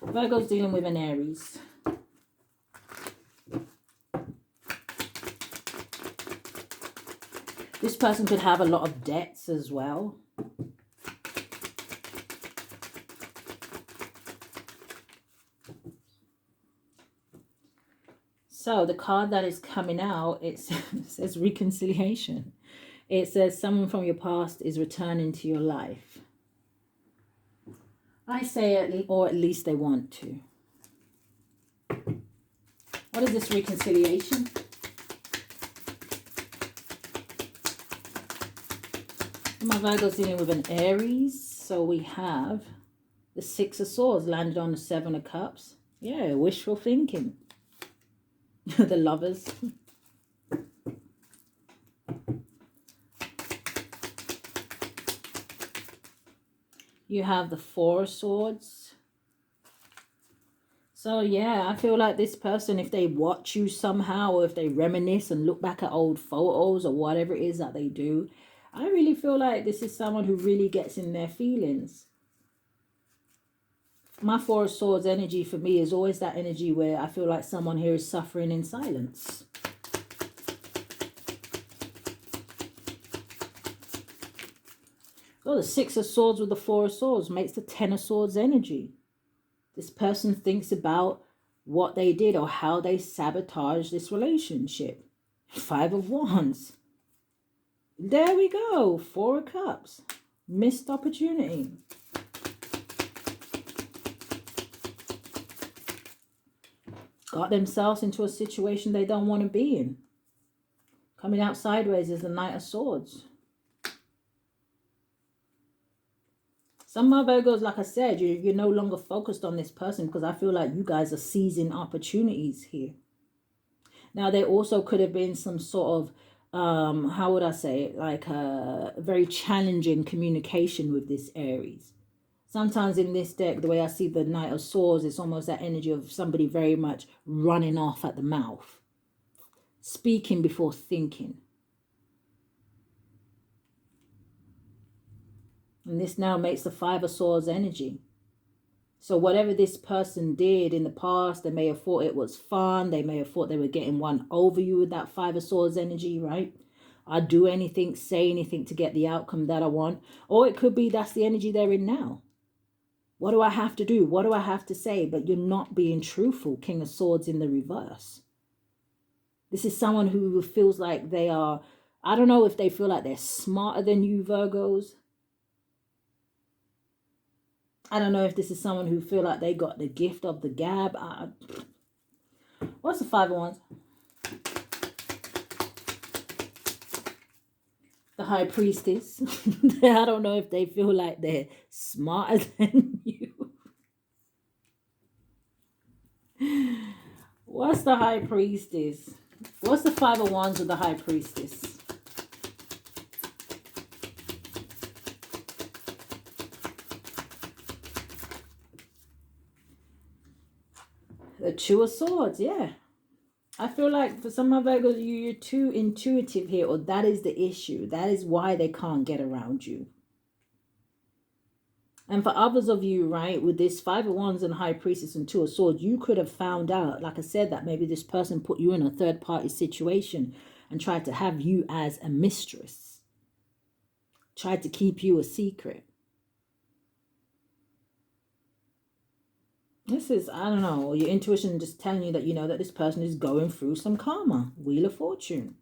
Virgo's dealing with an Aries. This person could have a lot of debts as well. So the card that is coming out, it says reconciliation. It says someone from your past is returning to your life. I say, or at least they want to. What is this reconciliation? My Virgo's dealing with an Aries. So we have the Six of Swords landed on the Seven of Cups. Yeah, wishful thinking. The Lovers. You have the Four of Swords. So yeah, I feel like this person, if they watch you somehow, or if they reminisce and look back at old photos or whatever it is that they do, I really feel like this is someone who really gets in their feelings. My Four of Swords energy for me is always that energy where I feel like someone here is suffering in silence. So the Six of Swords with the Four of Swords makes the Ten of Swords energy. This person thinks about what they did or how they sabotaged this relationship. Five of Wands. There we go. Four of Cups. Missed opportunity. Got themselves into a situation they don't want to be in. Coming out sideways is the Knight of Swords. Some of my Virgos, like I said, you're no longer focused on this person because I feel like you guys are seizing opportunities here. Now, there also could have been some sort of, how would I say it, like a very challenging communication with this Aries. Sometimes in this deck, the way I see the Knight of Swords, it's almost that energy of somebody very much running off at the mouth. Speaking before thinking. And this now makes the Five of Swords energy. So whatever this person did in the past, they may have thought it was fun. They may have thought they were getting one over you with that Five of Swords energy, right? I'd do anything, say anything to get the outcome that I want. Or it could be that's the energy they're in now. What do I have to do? What do I have to say? But you're not being truthful. King of Swords in the reverse. This is someone who feels like they are, I don't know if they feel like they're smarter than you, Virgos. I don't know if this is someone who feel like they got the gift of the gab. What's the Five of Wands? The High Priestess. I don't know if they feel like they're smarter than you. What's the High Priestess? What's the Five of Wands with the High Priestess? The Two of Swords, yeah. I feel like for some of Virgos, you're too intuitive here, or that is the issue. That is why they can't get around you. And for others of you, right, with this Five of Wands and High Priestess and Two of Swords, you could have found out, like I said, that maybe this person put you in a third-party situation and tried to have you as a mistress. Tried to keep you a secret. This is, I don't know, your intuition just telling you that you know that this person is going through some karma. Wheel of Fortune.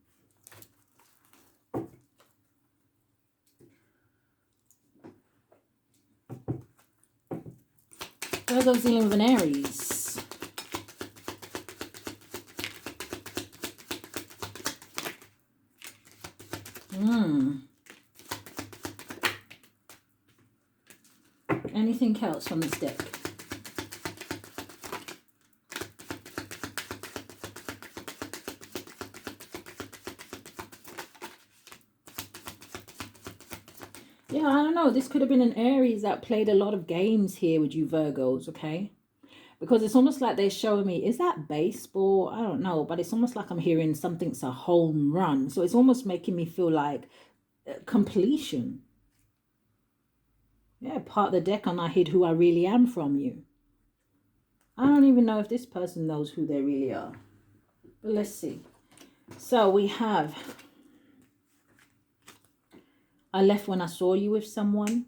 Virgo's dealing with an Aries. Anything else from this deck? Yeah, I don't know. This could have been an Aries that played a lot of games here with you Virgos, okay? Because it's almost like they're showing me, is that baseball? I don't know, but it's almost like I'm hearing something's a home run. So it's almost making me feel like completion. Yeah, part of the deck and I hid who I really am from you. I don't even know if this person knows who they really are. But let's see. So we have, I left when I saw you with someone.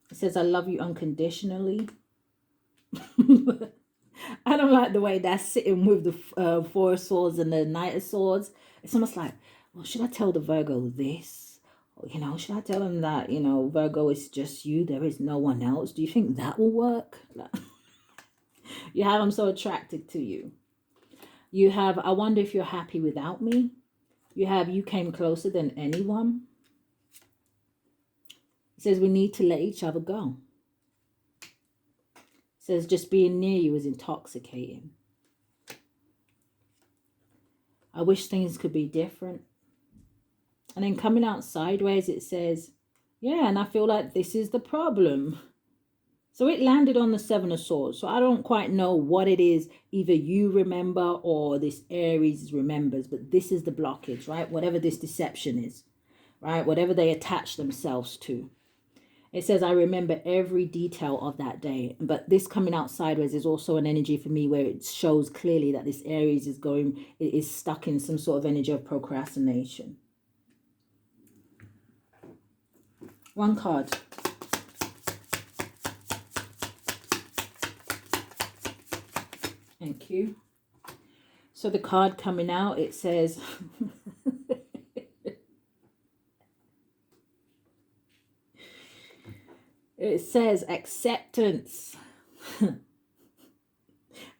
It says, I love you unconditionally. I don't like the way that's sitting with the Four of Swords and the Knight of Swords. It's almost like, well, should I tell the Virgo this? Or, you know, should I tell him that, you know, Virgo is just you, there is no one else? Do you think that will work? You have, I'm so attracted to you. You have, I wonder if you're happy without me. You have, you came closer than anyone. It says we need to let each other go. It says just being near you is intoxicating. I wish things could be different. And then coming out sideways, it says, yeah, and I feel like this is the problem. So it landed on the Seven of Swords. So I don't quite know what it is either you remember or this Aries remembers, but this is the blockage, right? Whatever this deception is, right? Whatever they attach themselves to. It says, I remember every detail of that day. But this coming out sideways is also an energy for me where it shows clearly that this Aries is stuck in some sort of energy of procrastination. One card. Thank you. So the card coming out, it says, it says acceptance.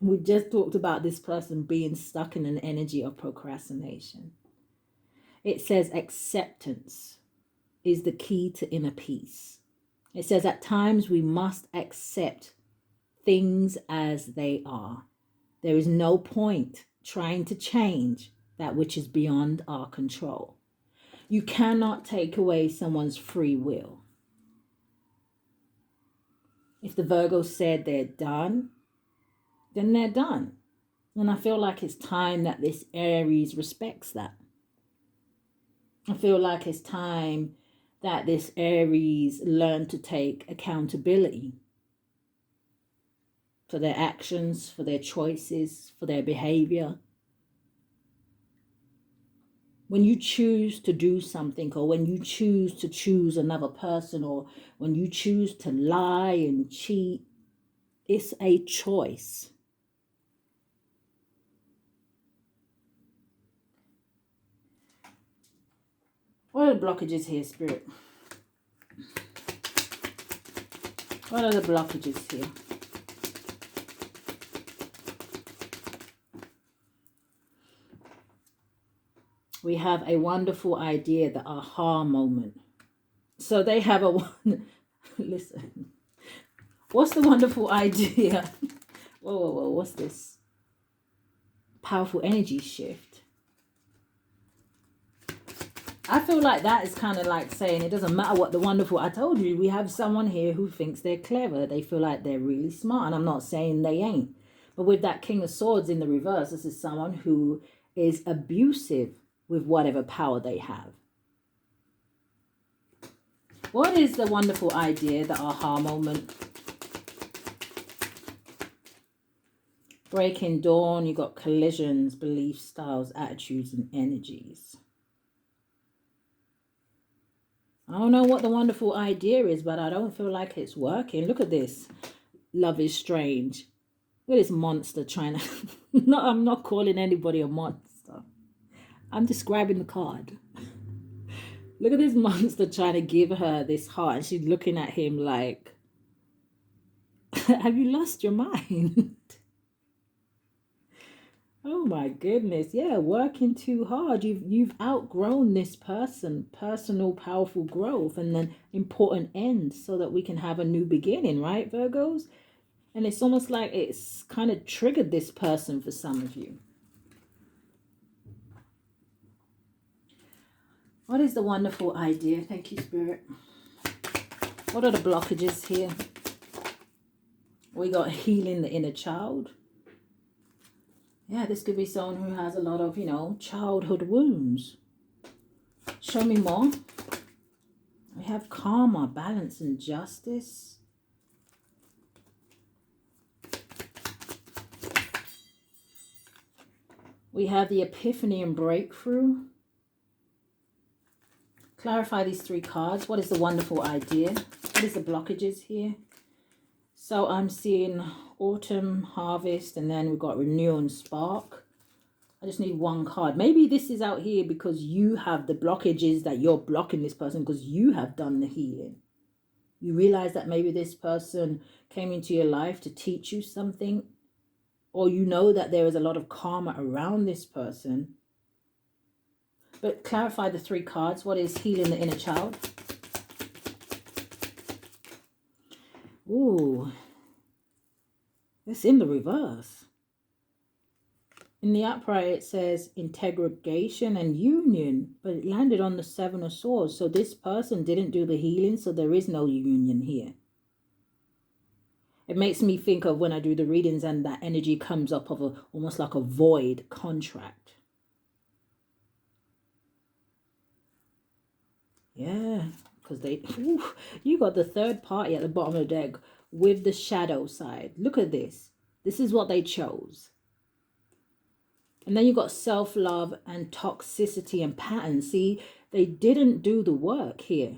We just talked about this person being stuck in an energy of procrastination. It says acceptance is the key to inner peace. It says at times we must accept things as they are. There is no point trying to change that which is beyond our control. You cannot take away someone's free will. If the Virgo said they're done, then they're done. And I feel like it's time that this Aries respects that. I feel like it's time that this Aries learn to take accountability for their actions, for their choices, for their behavior. When you choose to do something, or when you choose another person, or when you choose to lie and cheat, it's a choice. What are the blockages here, Spirit? What are the blockages here? We have a wonderful idea, the aha moment. So they have a listen. What's the wonderful idea? Whoa, whoa, whoa, what's this? Powerful energy shift. I feel like that is kind of like saying it doesn't matter what the wonderful. I told you, we have someone here who thinks they're clever. They feel like they're really smart. And I'm not saying they ain't. But with that King of Swords in the reverse, this is someone who is abusive with whatever power they have. What is the wonderful idea, the aha moment? Breaking dawn, you got collisions, belief styles, attitudes, and energies. I don't know what the wonderful idea is, but I don't feel like it's working. Look at this. Love is strange. Look at this monster trying to... No, I'm not calling anybody a monster. I'm describing the card. Look at this monster trying to give her this heart. And she's looking at him like, have you lost your mind? Oh my goodness. Yeah, working too hard. You've outgrown this person. Personal, powerful growth. And then important end so that we can have a new beginning, right, Virgos? And it's almost like it's kind of triggered this person for some of you. What is the wonderful idea? Thank you, Spirit. What are the blockages here? We got healing the inner child. Yeah, this could be someone who has a lot of, childhood wounds. Show me more. We have karma, balance, and justice. We have the epiphany and breakthrough. Clarify these three cards. What is the wonderful idea? What is the blockages here? So I'm seeing autumn, harvest, and then we've got renewal and spark. I just need one card. Maybe this is out here because you have the blockages that you're blocking this person because you have done the healing. You realize that maybe this person came into your life to teach you something, or you know that there is a lot of karma around this person. But clarify the three cards. What is healing the inner child? Ooh. It's in the reverse. In the upright, it says integration and union, but it landed on the Seven of Swords. So this person didn't do the healing, so there is no union here. It makes me think of when I do the readings and that energy comes up of almost like a void contract. Yeah, because you got the third party at the bottom of the deck with the shadow side. Look at this. This is what they chose. And then you got self-love and toxicity and patterns. See, they didn't do the work here.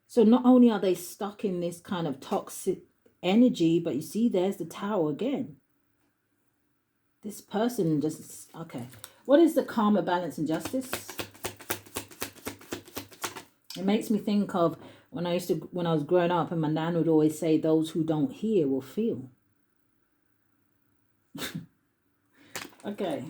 So not only are they stuck in this kind of toxic energy, but you see there's the Tower again. This person just, okay. What is the karma, balance, and justice? It makes me think of when I was growing up, and my nan would always say, those who don't hear will feel. Okay.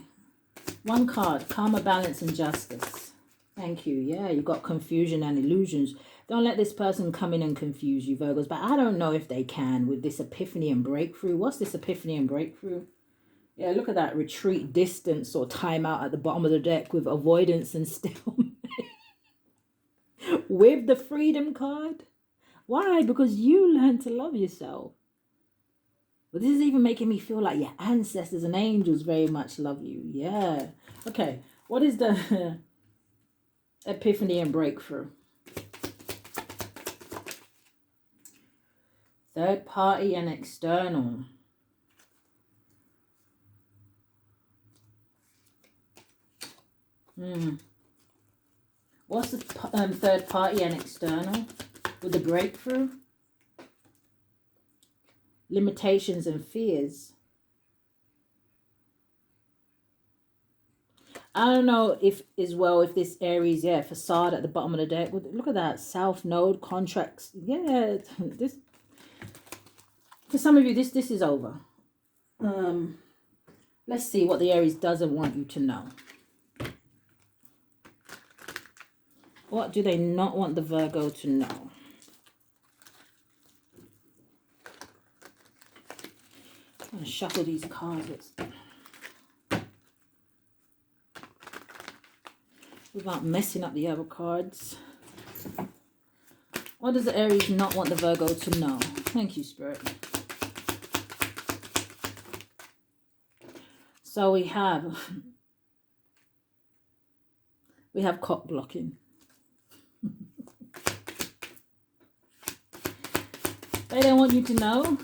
One card, karma, balance, and justice. Thank you. Yeah, you got confusion and illusions. Don't let this person come in and confuse you, Virgos. But I don't know if they can with this epiphany and breakthrough. What's this epiphany and breakthrough? Yeah, look at that. Retreat, distance, or timeout at the bottom of the deck with avoidance and stalemate. With the freedom card. Why? Because you learn to love yourself. But this is even making me feel like your ancestors and angels very much love you. Yeah. Okay. What is the epiphany and breakthrough? Third party and external. What's the third party and external with the breakthrough? Limitations and fears. I don't know if as well if this Aries, yeah, facade at the bottom of the deck. Look at that, South Node contracts. Yeah, this for some of you, this is over. Let's see what the Aries doesn't want you to know. What do they not want the Virgo to know? I'm going to shuffle these cards without messing up the other cards. What does the Aries not want the Virgo to know? Thank you, Spirit. So we have cock blocking. They don't want you to know.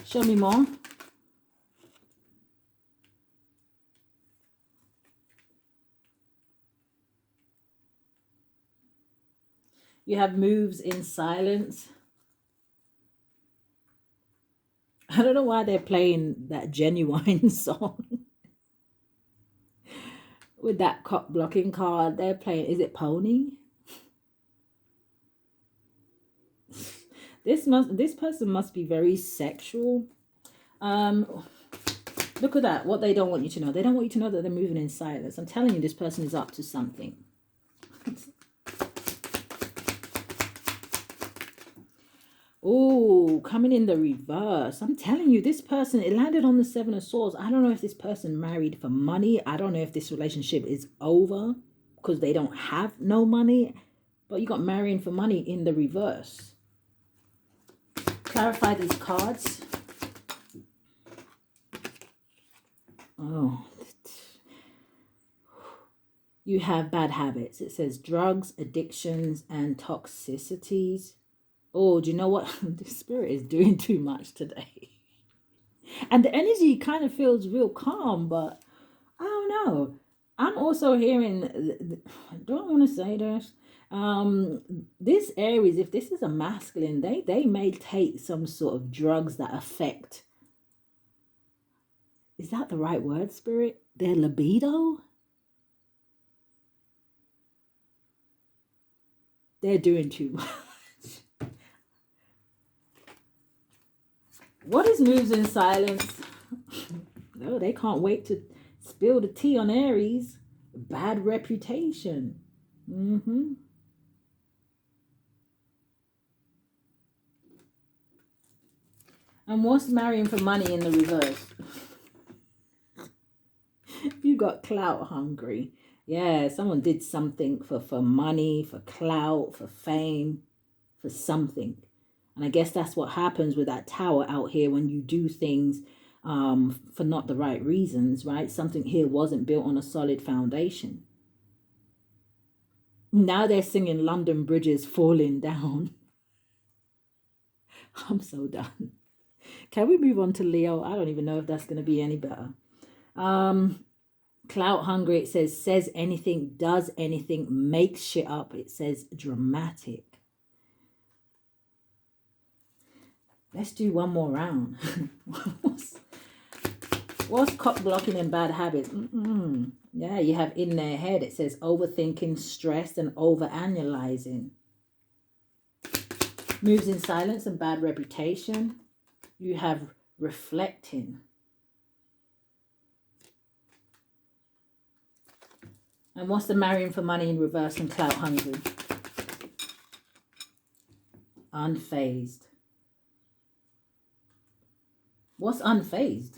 Show me more. You have moves in silence. I don't know why they're playing that Genuine song. With that cock blocking card, they're playing, is it Pony? This person must be very sexual. Look at that, what they don't want you to know. They don't want you to know that they're moving in silence. I'm telling you, this person is up to something. Oh, coming in the reverse. I'm telling you, this person, it landed on the Seven of Swords. I don't know if this person married for money. I don't know if this relationship is over because they don't have no money. But you got marrying for money in the reverse. Clarify these cards. Oh. You have bad habits. It says drugs, addictions, and toxicities. Oh, do you know what? The Spirit is doing too much today. And the energy kind of feels real calm, but I don't know. I'm also hearing, do I want to say this? This Aries, if this is a masculine, they may take some sort of drugs that affect, is that the right word, Spirit? Their libido? They're doing too much. What is moves in silence? No, they can't wait to spill the tea on Aries. Bad reputation. And what's marrying for money in the reverse? You got clout hungry. Yeah, someone did something for money, for clout, for fame, for something. And I guess that's what happens with that tower out here when you do things for not the right reasons, right? Something here wasn't built on a solid foundation. Now they're singing London Bridges falling down. I'm so done. Can we move on to Leo? I don't even know if that's going to be any better. Clout hungry, it says anything, does anything, makes shit up. It says dramatic. Let's do one more round. What's cock blocking and bad habits? Yeah, you have in their head. It says overthinking, stressed, and overanalyzing. Moves in silence and bad reputation. You have reflecting. And what's the marrying for money in reverse and clout hungry? Unfazed. What's unfazed?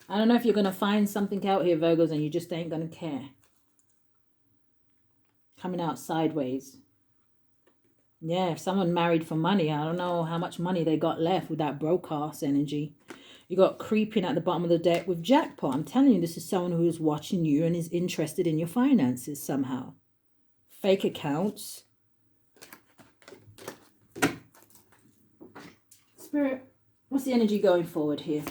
I don't know if you're going to find something out here, Virgos, and you just ain't going to care. coming out sideways. Yeah, if someone married for money, I don't know how much money they got left with that broke-ass energy. You got creeping at the bottom of the deck with jackpot. I'm telling you, this is someone who is watching you and is interested in your finances somehow. Fake accounts. Spirit, what's the energy going forward here?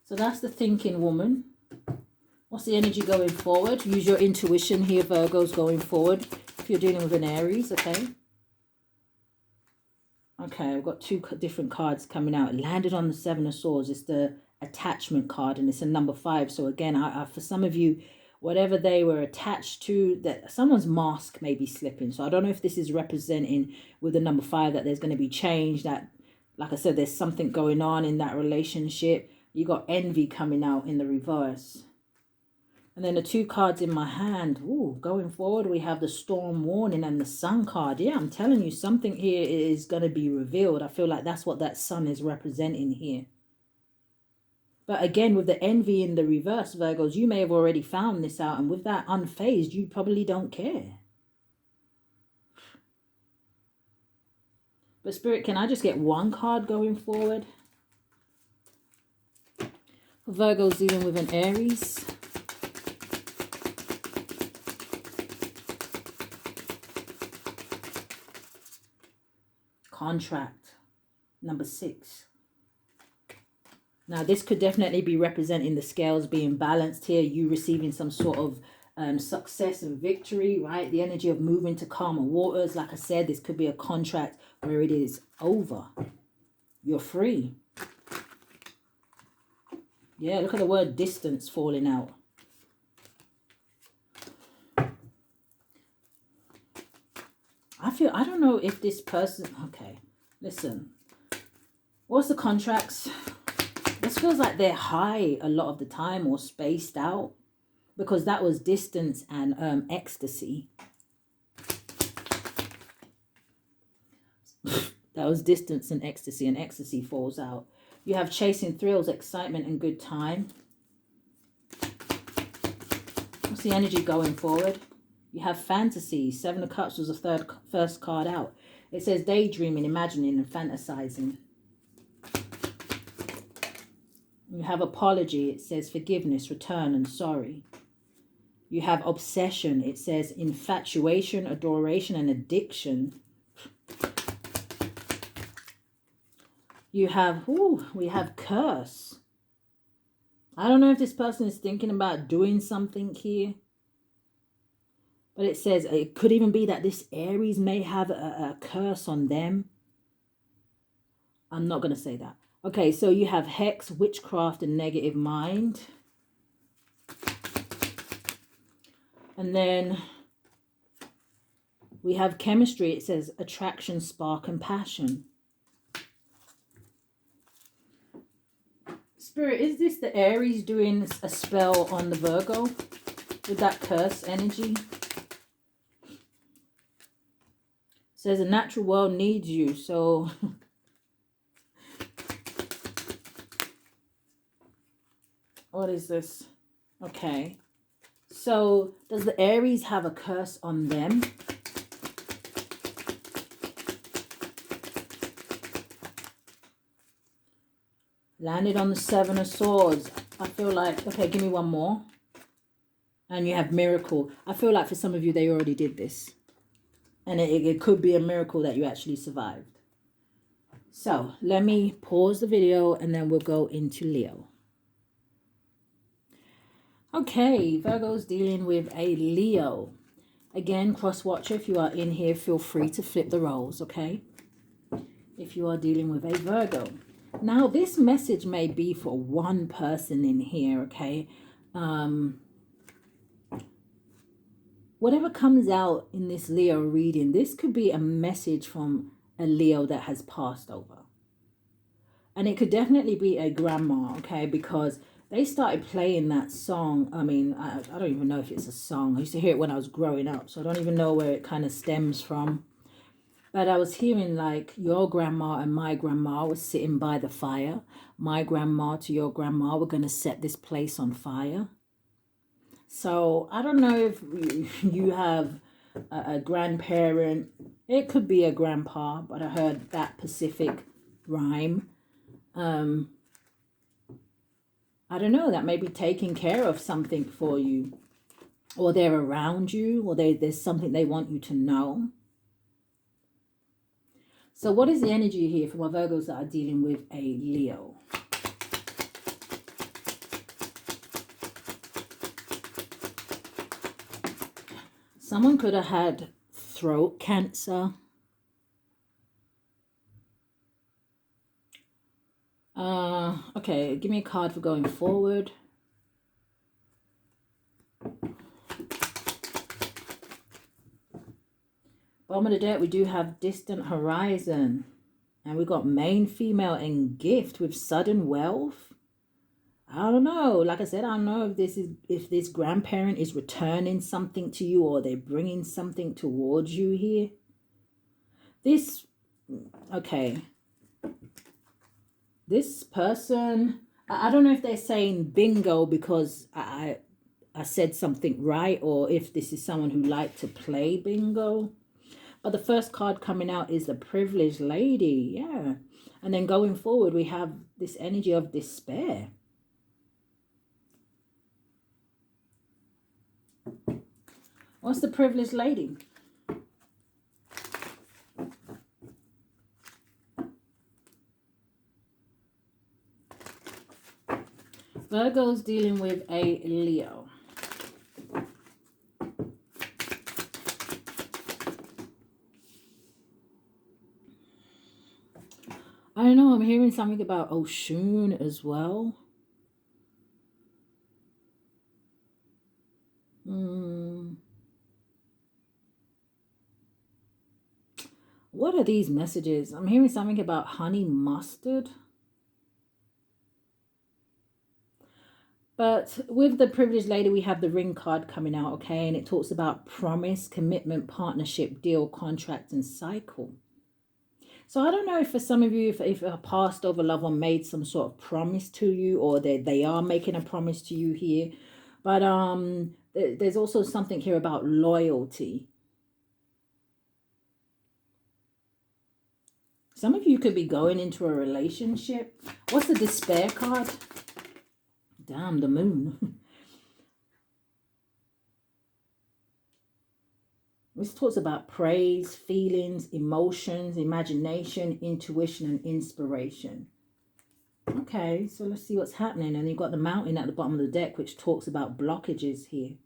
So that's the thinking woman. What's the energy going forward? Use your intuition here, Virgos, going forward. If you're dealing with an Aries, okay? Okay, I've got two different cards coming out. It landed on the Seven of Swords. It's the attachment card, and it's a number 5. So again, for some of you, whatever they were attached to, that someone's mask may be slipping. So I don't know if this is representing with the number 5 that there's going to be change. That, like I said, there's something going on in that relationship. You got envy coming out in the reverse. And then the two cards in my hand, ooh, going forward, we have the storm warning and the sun card. Yeah, I'm telling you, something here is going to be revealed. I feel like that's what that sun is representing here. But again, with the envy in the reverse, Virgos, you may have already found this out. And with that unfazed, you probably don't care. But Spirit, can I just get one card going forward? For Virgos dealing with an Aries. Contract, number 6. Now, this could definitely be representing the scales being balanced here. You receiving some sort of success and victory, right? The energy of moving to calmer waters. Like I said, this could be a contract where it is over. You're free. Yeah, look at the word distance falling out. I don't know if this person, okay, listen. What's the contracts? This feels like they're high a lot of the time or spaced out, because that was distance and ecstasy. That was distance and ecstasy falls out. You have chasing thrills, excitement, and good time. What's the energy going forward? You have fantasy. 7 of Cups was the first card out. It says daydreaming, imagining, and fantasizing. You have apology. It says forgiveness, return, and sorry. You have obsession. It says infatuation, adoration, and addiction. You have, we have curse. I don't know if this person is thinking about doing something here. But it says it could even be that this Aries may have a curse on them. I'm not going to say that. Okay, so you have hex, witchcraft, and negative mind. And then we have chemistry. It says attraction, spark, and passion. Spirit, is this the Aries doing a spell on the Virgo with that curse energy? Says the natural world needs you, so what is this? Okay, so does the Aries have a curse on them? Landed on the 7 of Swords. I feel like, okay, give me one more. And you have miracle. I feel like for some of you, they already did this. And it could be a miracle that you actually survived. So let me pause the video and then we'll go into Leo. Okay, Virgo's dealing with a Leo. Again, cross watcher, if you are in here, feel free to flip the roles, okay? If you are dealing with a Virgo. Now, this message may be for one person in here, okay? Whatever comes out in this Leo reading, this could be a message from a Leo that has passed over. And it could definitely be a grandma, okay? Because they started playing that song. I mean, I don't even know if it's a song. I used to hear it when I was growing up, so I don't even know where it kind of stems from. But I was hearing like your grandma and my grandma was sitting by the fire. My grandma to your grandma were going to set this place on fire. So I don't know if you have a grandparent. It could be a grandpa, but I heard that Pacific rhyme. I don't know, that may be taking care of something for you, or they're around you, or there's something they want you to know. So what is the energy here for my Virgos that are dealing with a Leo? Someone could have had throat cancer. Okay, give me a card for going forward. Bottom of the deck, we do have distant horizon. And we got main female and gift with sudden wealth. I don't know. Like I said, I don't know if this grandparent is returning something to you, or they're bringing something towards you here. Okay. This person, I don't know if they're saying bingo because I said something right, or if this is someone who liked to play bingo. But the first card coming out is the privileged lady. Yeah. And then going forward, we have this energy of despair. What's the privileged lady? Virgo's dealing with a Leo. I don't know, I'm hearing something about Oshun as well. What are these messages? I'm hearing something about honey mustard. But with the privileged lady, we have the ring card coming out, okay? And it talks about promise, commitment, partnership, deal, contract, and cycle. So I don't know if for some of you, if a passed over loved one made some sort of promise to you, or they are making a promise to you here. But there's also something here about loyalty. Some of you could be going into a relationship. What's the despair card? Damn, the moon. This talks about praise, feelings, emotions, imagination, intuition, and inspiration. Okay, so let's see what's happening. And you've got the mountain at the bottom of the deck, which talks about blockages here.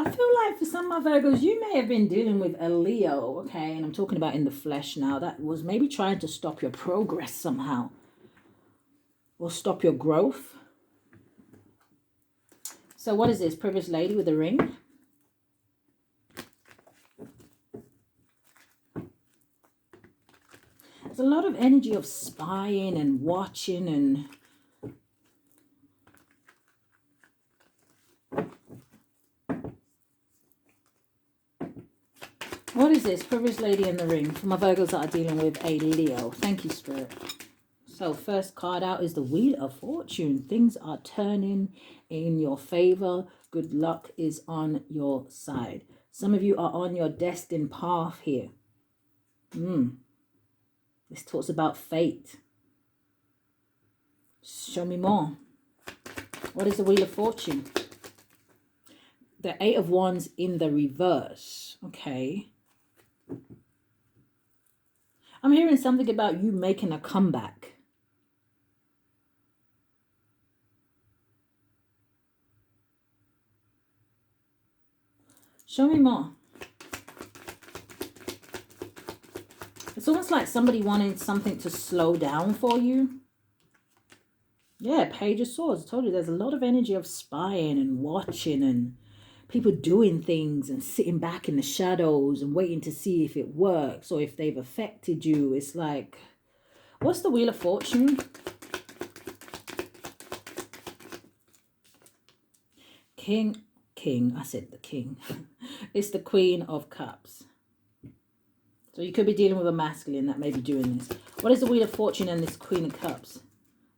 I feel like for some of my Virgos, you may have been dealing with a Leo, okay? And I'm talking about in the flesh now. That was maybe trying to stop your progress somehow, or stop your growth. So what is this? Privileged lady with a ring. There's a lot of energy of spying and watching and... What is this? Privileged lady in the ring. For my Virgos that are dealing with a Leo. Thank you, Spirit. So first card out is the Wheel of Fortune. Things are turning in your favor. Good luck is on your side. Some of you are on your destined path here. This talks about fate. Show me more. What is the Wheel of Fortune? The Eight of Wands in the reverse. Okay. I'm hearing something about you making a comeback. Show me more. It's almost like somebody wanted something to slow down for you. Yeah, Page of Swords. I told you there's a lot of energy of spying and watching and people doing things and sitting back in the shadows and waiting to see if it works or if they've affected you. It's like, what's the Wheel of Fortune? King, I said the king. It's the Queen of Cups. So you could be dealing with a masculine that may be doing this. What is the Wheel of Fortune and this Queen of Cups?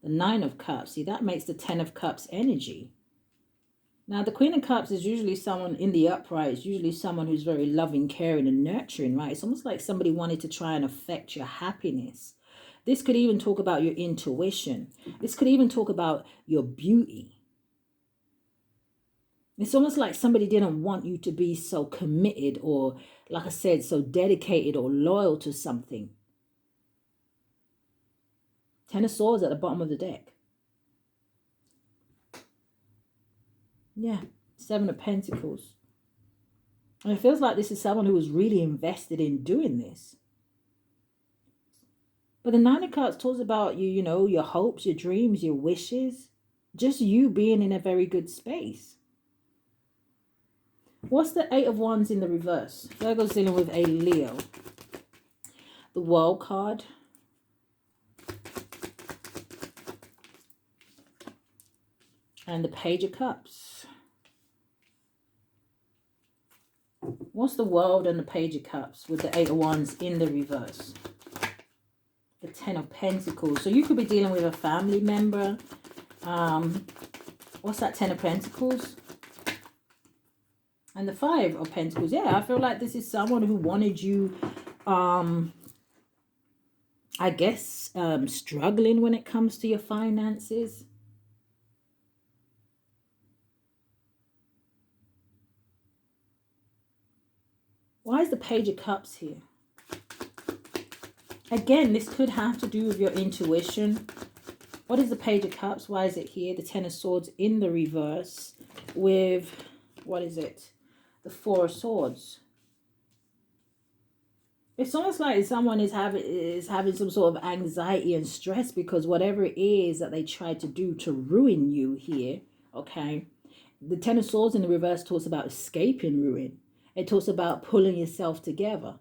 The Nine of Cups. See, that makes the Ten of Cups energy. Now, the Queen of Cups is usually someone in the upright. It's usually someone who's very loving, caring, and nurturing, right? It's almost like somebody wanted to try and affect your happiness. This could even talk about your intuition. This could even talk about your beauty. It's almost like somebody didn't want you to be so committed or, like I said, so dedicated or loyal to something. Ten of Swords at the bottom of the deck. Yeah, Seven of Pentacles. And it feels like this is someone who was really invested in doing this. But the Nine of Cups talks about you, you know, your hopes, your dreams, your wishes. Just you being in a very good space. What's the Eight of Wands in the reverse? Virgo's dealing with a Leo. The World card. And the Page of Cups. What's the World and the Page of Cups with the Eight of Wands in the reverse? The Ten of Pentacles. So you could be dealing with a family member. What's that Ten of Pentacles? And the Five of Pentacles. Yeah, I feel like this is someone who wanted you, I guess, struggling when it comes to your finances. Why is the Page of Cups here? Again, this could have to do with your intuition. What is the Page of Cups? Why is it here? The Ten of Swords in the reverse with, what is it? The Four of Swords. It's almost like someone is having some sort of anxiety and stress because whatever it is that they tried to do to ruin you here, okay? The Ten of Swords in the reverse talks about escaping ruin. It talks about pulling yourself together.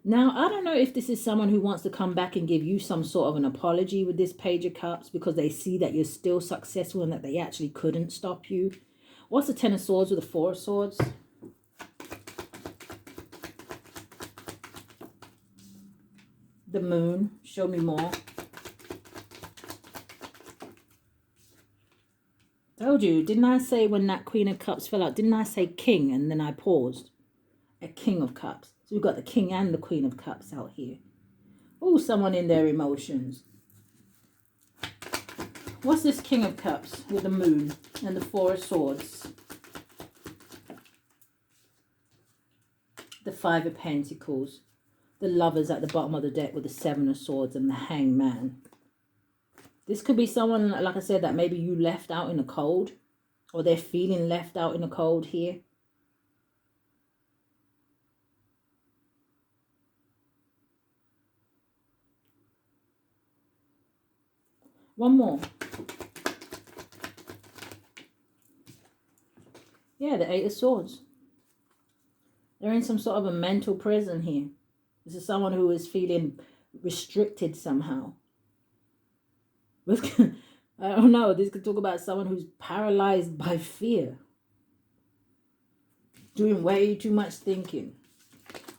Now, I don't know if this is someone who wants to come back and give you some sort of an apology with this Page of Cups because they see that you're still successful and that they actually couldn't stop you. What's the Ten of Swords with the Four of Swords? The Moon. Show me more. Told you, didn't I say when that Queen of Cups fell out, didn't I say King and then I paused? A King of Cups. So we've got the King and the Queen of Cups out here. Oh, someone in their emotions. What's this King of Cups with the Moon and the Four of Swords? The Five of Pentacles. The Lovers at the bottom of the deck with the Seven of Swords and the Hangman. This could be someone, like I said, that maybe you left out in the cold. Or they're feeling left out in the cold here. One more. Yeah, the Eight of Swords. They're in some sort of a mental prison here. This is someone who is feeling restricted somehow. I don't know. This could talk about someone who's paralyzed by fear. Doing way too much thinking.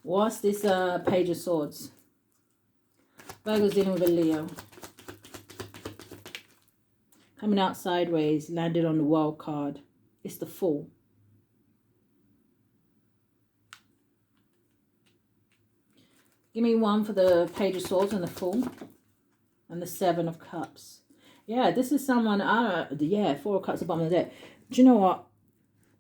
What's this Page of Swords? Virgo's dealing with a Leo. Coming out sideways, landed on the World card. It's the Fool. Give me one for the Page of Swords and the Fool. And the Seven of Cups. Yeah, this is someone, yeah, Four of Cups at the bottom of the deck. Do you know what?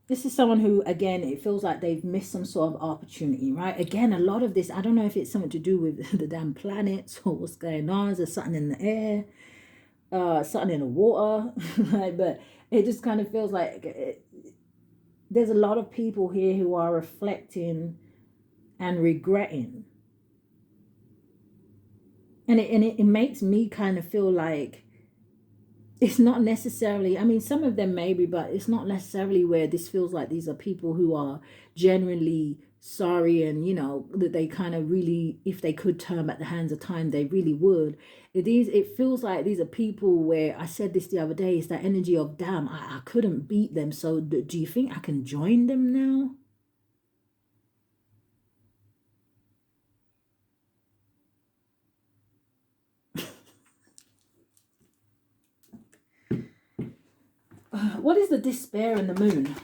This is someone who, again, it feels like they've missed some sort of opportunity, right? Again, a lot of this, I don't know if it's something to do with the damn planets or what's going on. Is there something in the air? Something in the water? But it just kind of feels like there's a lot of people here who are reflecting and regretting. And it makes me kind of feel like it's not necessarily, I mean, some of them maybe, but it's not necessarily where this feels like these are people who are genuinely sorry, and you know that they kind of really, if they could turn at the hands of time, they really would. It feels like these are people where, I said this the other day, it's that energy of, damn, I couldn't beat them, so do you think I can join them now? What is the despair in the moon?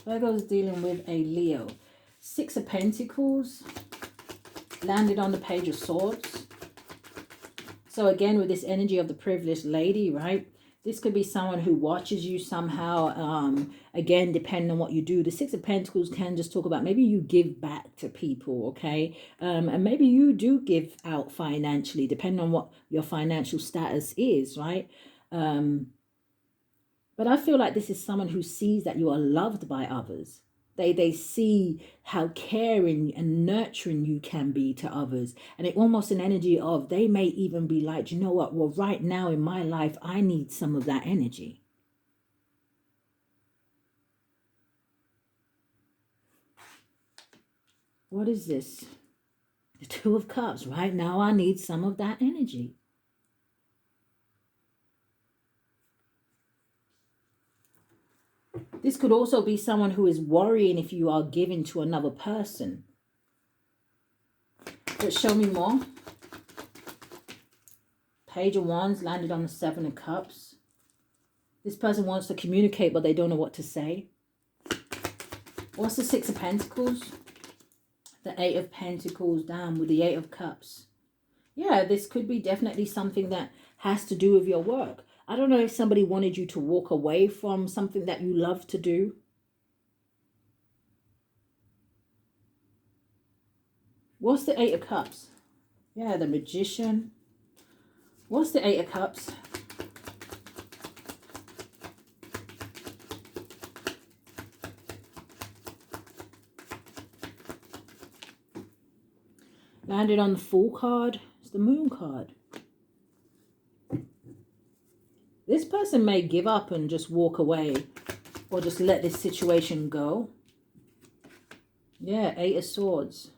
Virgo's dealing with a Leo. Six of Pentacles. Landed on the Page of Swords. So again, with this energy of the privileged lady, right? This could be someone who watches you somehow. Again, depending on what you do. The Six of Pentacles can just talk about maybe you give back to people, okay? And maybe you do give out financially, depending on what your financial status is, right? But I feel like this is someone who sees that you are loved by others. They see how caring and nurturing you can be to others. And it almost an energy of, they may even be like, you know what, well, right now in my life, I need some of that energy. What is this? The Two of Cups. Right now, I need some of that energy. This could also be someone who is worrying if you are giving to another person. But show me more. Page of Wands landed on the Seven of Cups. This person wants to communicate, but they don't know what to say. What's the Six of Pentacles? The Eight of Pentacles down with the Eight of Cups. Yeah, this could be definitely something that has to do with your work. I don't know if somebody wanted you to walk away from something that you love to do. What's the Eight of Cups? Yeah, the Magician. What's the Eight of Cups? Landed on the Fool card. It's the Moon card. This person may give up and just walk away, or just let this situation go. Yeah, Eight of Swords.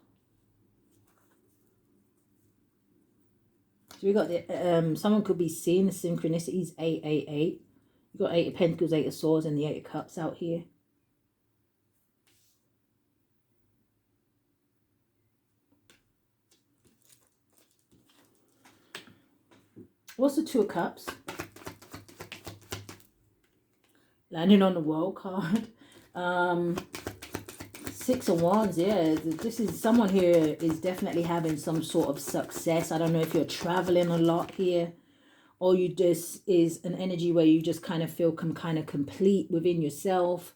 So we got the someone could be seeing the synchronicities 888. You got Eight of Pentacles, Eight of Swords, and the Eight of Cups out here. What's the Two of Cups? Landing on the World card. Six of Wands, yeah. This is someone here is definitely having some sort of success. I don't know if you're traveling a lot here, or you just is an energy where you just kind of feel kind of complete within yourself.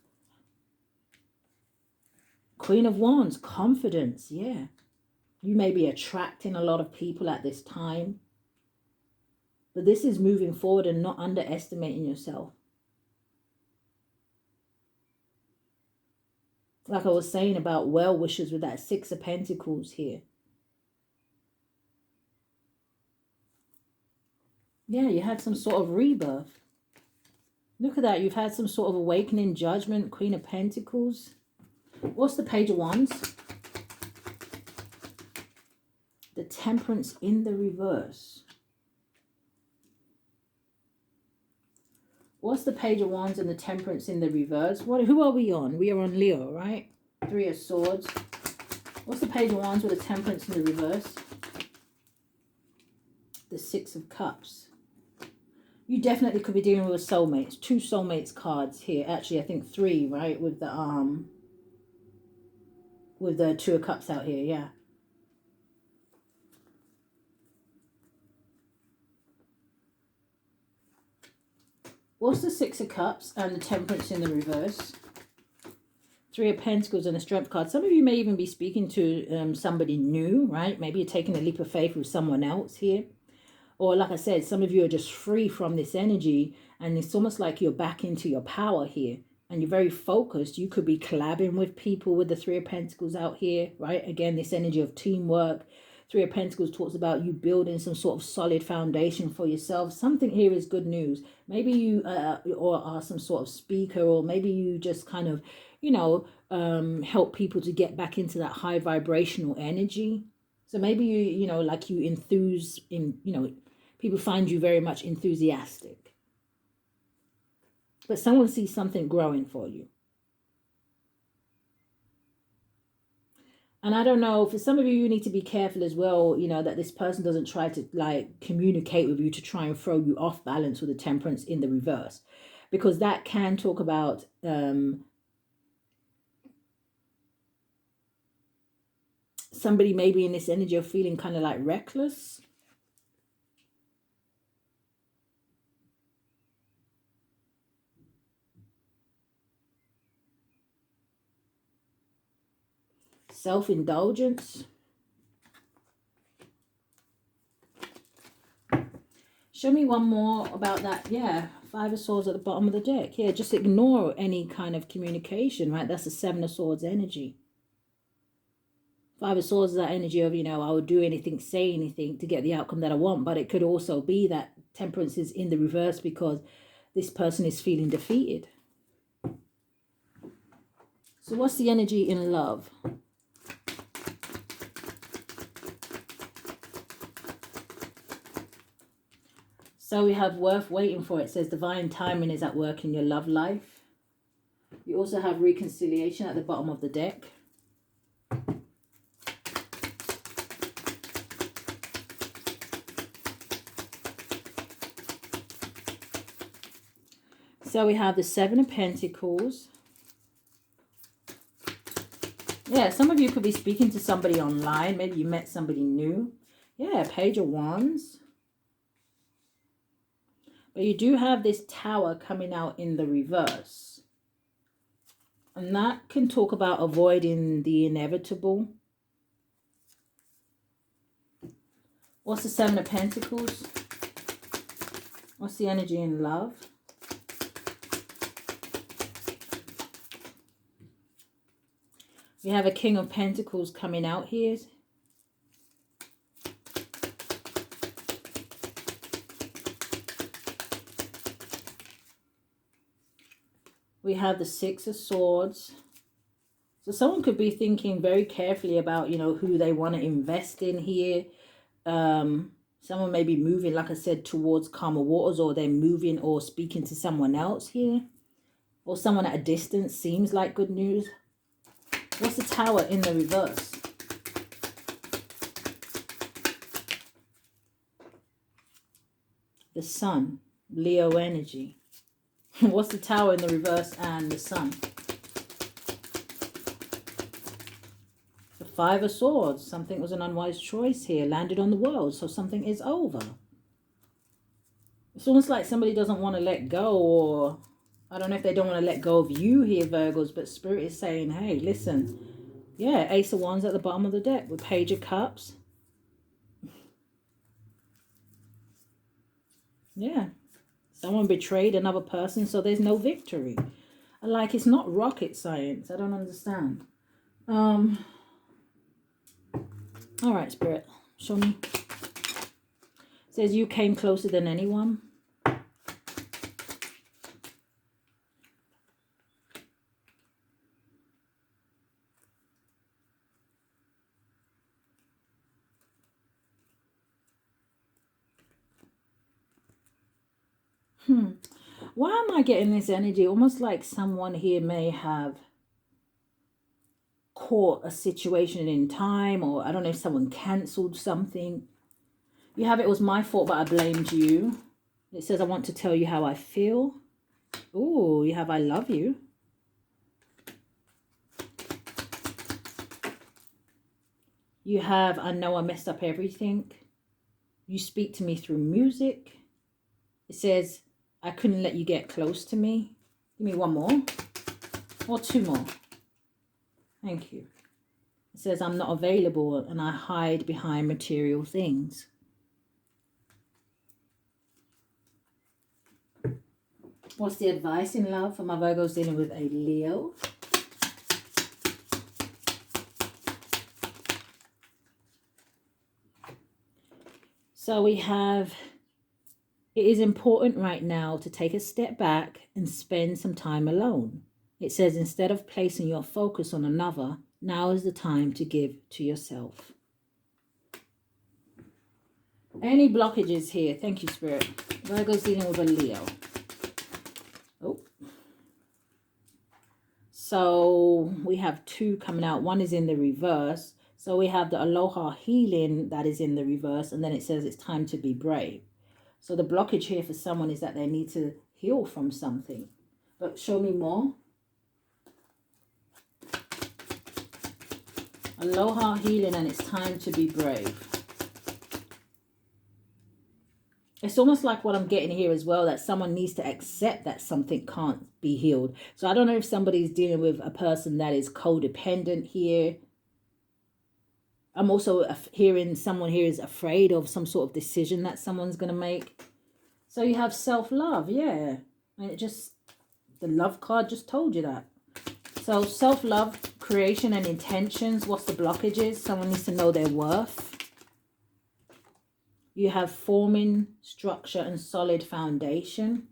Queen of Wands, confidence, yeah. You may be attracting a lot of people at this time. But this is moving forward and not underestimating yourself. Like I was saying about well wishers with that Six of Pentacles here. Yeah, you had some sort of rebirth. Look at that. You've had some sort of awakening, judgment, Queen of Pentacles. What's the Page of Wands? The Temperance in the reverse. What's the Page of Wands and the Temperance in the reverse? Who are we on? We are on Leo, right? Three of Swords. What's the Page of Wands with the Temperance in the reverse? The Six of Cups. You definitely could be dealing with soulmates. Two soulmates cards here. Actually, I think three, right? With the Two of Cups out here, yeah. What's the Six of Cups and the Temperance in the reverse? Three of Pentacles and the Strength card. Some of you may even be speaking to somebody new, right? Maybe you're taking a leap of faith with someone else here. Or like I said, some of you are just free from this energy, and it's almost like you're back into your power here. And you're very focused. You could be collabing with people with the Three of Pentacles out here, right? Again, this energy of teamwork, Three of Pentacles talks about you building some sort of solid foundation for yourself. Something here is good news. Maybe you or are some sort of speaker, or maybe you just kind of, you know, help people to get back into that high vibrational energy. So maybe you know, like you enthuse in, you know, people find you very much enthusiastic. But someone sees something growing for you. And I don't know, for some of you, you need to be careful as well, you know, that this person doesn't try to like communicate with you to try and throw you off balance with the Temperance in the reverse. Because that can talk about somebody maybe in this energy of feeling kind of like reckless. Self-indulgence. Show me one more about that. Yeah, Five of Swords at the bottom of the deck. Yeah, just ignore any kind of communication, right? That's the Seven of Swords energy. Five of Swords is that energy of, you know, I would do anything, say anything to get the outcome that I want. But it could also be that Temperance is in the reverse because this person is feeling defeated. So what's the energy in love? So we have worth waiting for. It says divine timing is at work in your love life. You also have reconciliation at the bottom of the deck. So we have the Seven of Pentacles. Yeah, some of you could be speaking to somebody online. Maybe you met somebody new. Yeah, Page of Wands. But you do have this Tower coming out in the reverse. And that can talk about avoiding the inevitable. What's the Seven of Pentacles? What's the energy in love? We have a King of Pentacles coming out here. We have the Six of Swords. So someone could be thinking very carefully about, you know, who they want to invest in here. Someone may be moving, like I said, towards calmer waters, or they're moving or speaking to someone else here. Or someone at a distance seems like good news. What's the Tower in the reverse? The Sun, Leo energy. What's the Tower in the reverse and the Sun? The Five of Swords. Something was an unwise choice here. Landed on the World, so something is over. It's almost like somebody doesn't want to let go, or I don't know if they don't want to let go of you here, Virgos, but Spirit is saying, hey, listen. Yeah, Ace of Wands at the bottom of the deck with Page of Cups. Yeah. Someone betrayed another person, so there's no victory. Like, it's not rocket science. I don't understand. All right, Spirit. Show me. It says you came closer than anyone. Why am I getting this energy? Almost like someone here may have caught a situation in time, or I don't know if someone cancelled something. You have it was my fault, but I blamed you. It says I want to tell you how I feel. Oh, you have I love you. You have I know I messed up everything. You speak to me through music. It says I couldn't let you get close to me. Give me one more. Or two more. Thank you. It says I'm not available and I hide behind material things. What's the advice in love for my Virgos dealing with a Leo? So we have, it is important right now to take a step back and spend some time alone. It says, instead of placing your focus on another, now is the time to give to yourself. Any blockages here? Thank you, Spirit. Virgo's dealing with a Leo. Oh. So we have two coming out. One is in the reverse. So we have the Aloha healing that is in the reverse. And then it says it's time to be brave. So the blockage here for someone is that they need to heal from something. But show me more. Aloha healing, and it's time to be brave. It's almost like what I'm getting here as well, that someone needs to accept that something can't be healed. So I don't know if somebody's dealing with a person that is codependent here. I'm also hearing someone here is afraid of some sort of decision that someone's going to make. So you have self-love, yeah. And it just, the love card just told you that. So self-love, creation and intentions. What's the blockages? Someone needs to know their worth. You have forming, structure, and solid foundation.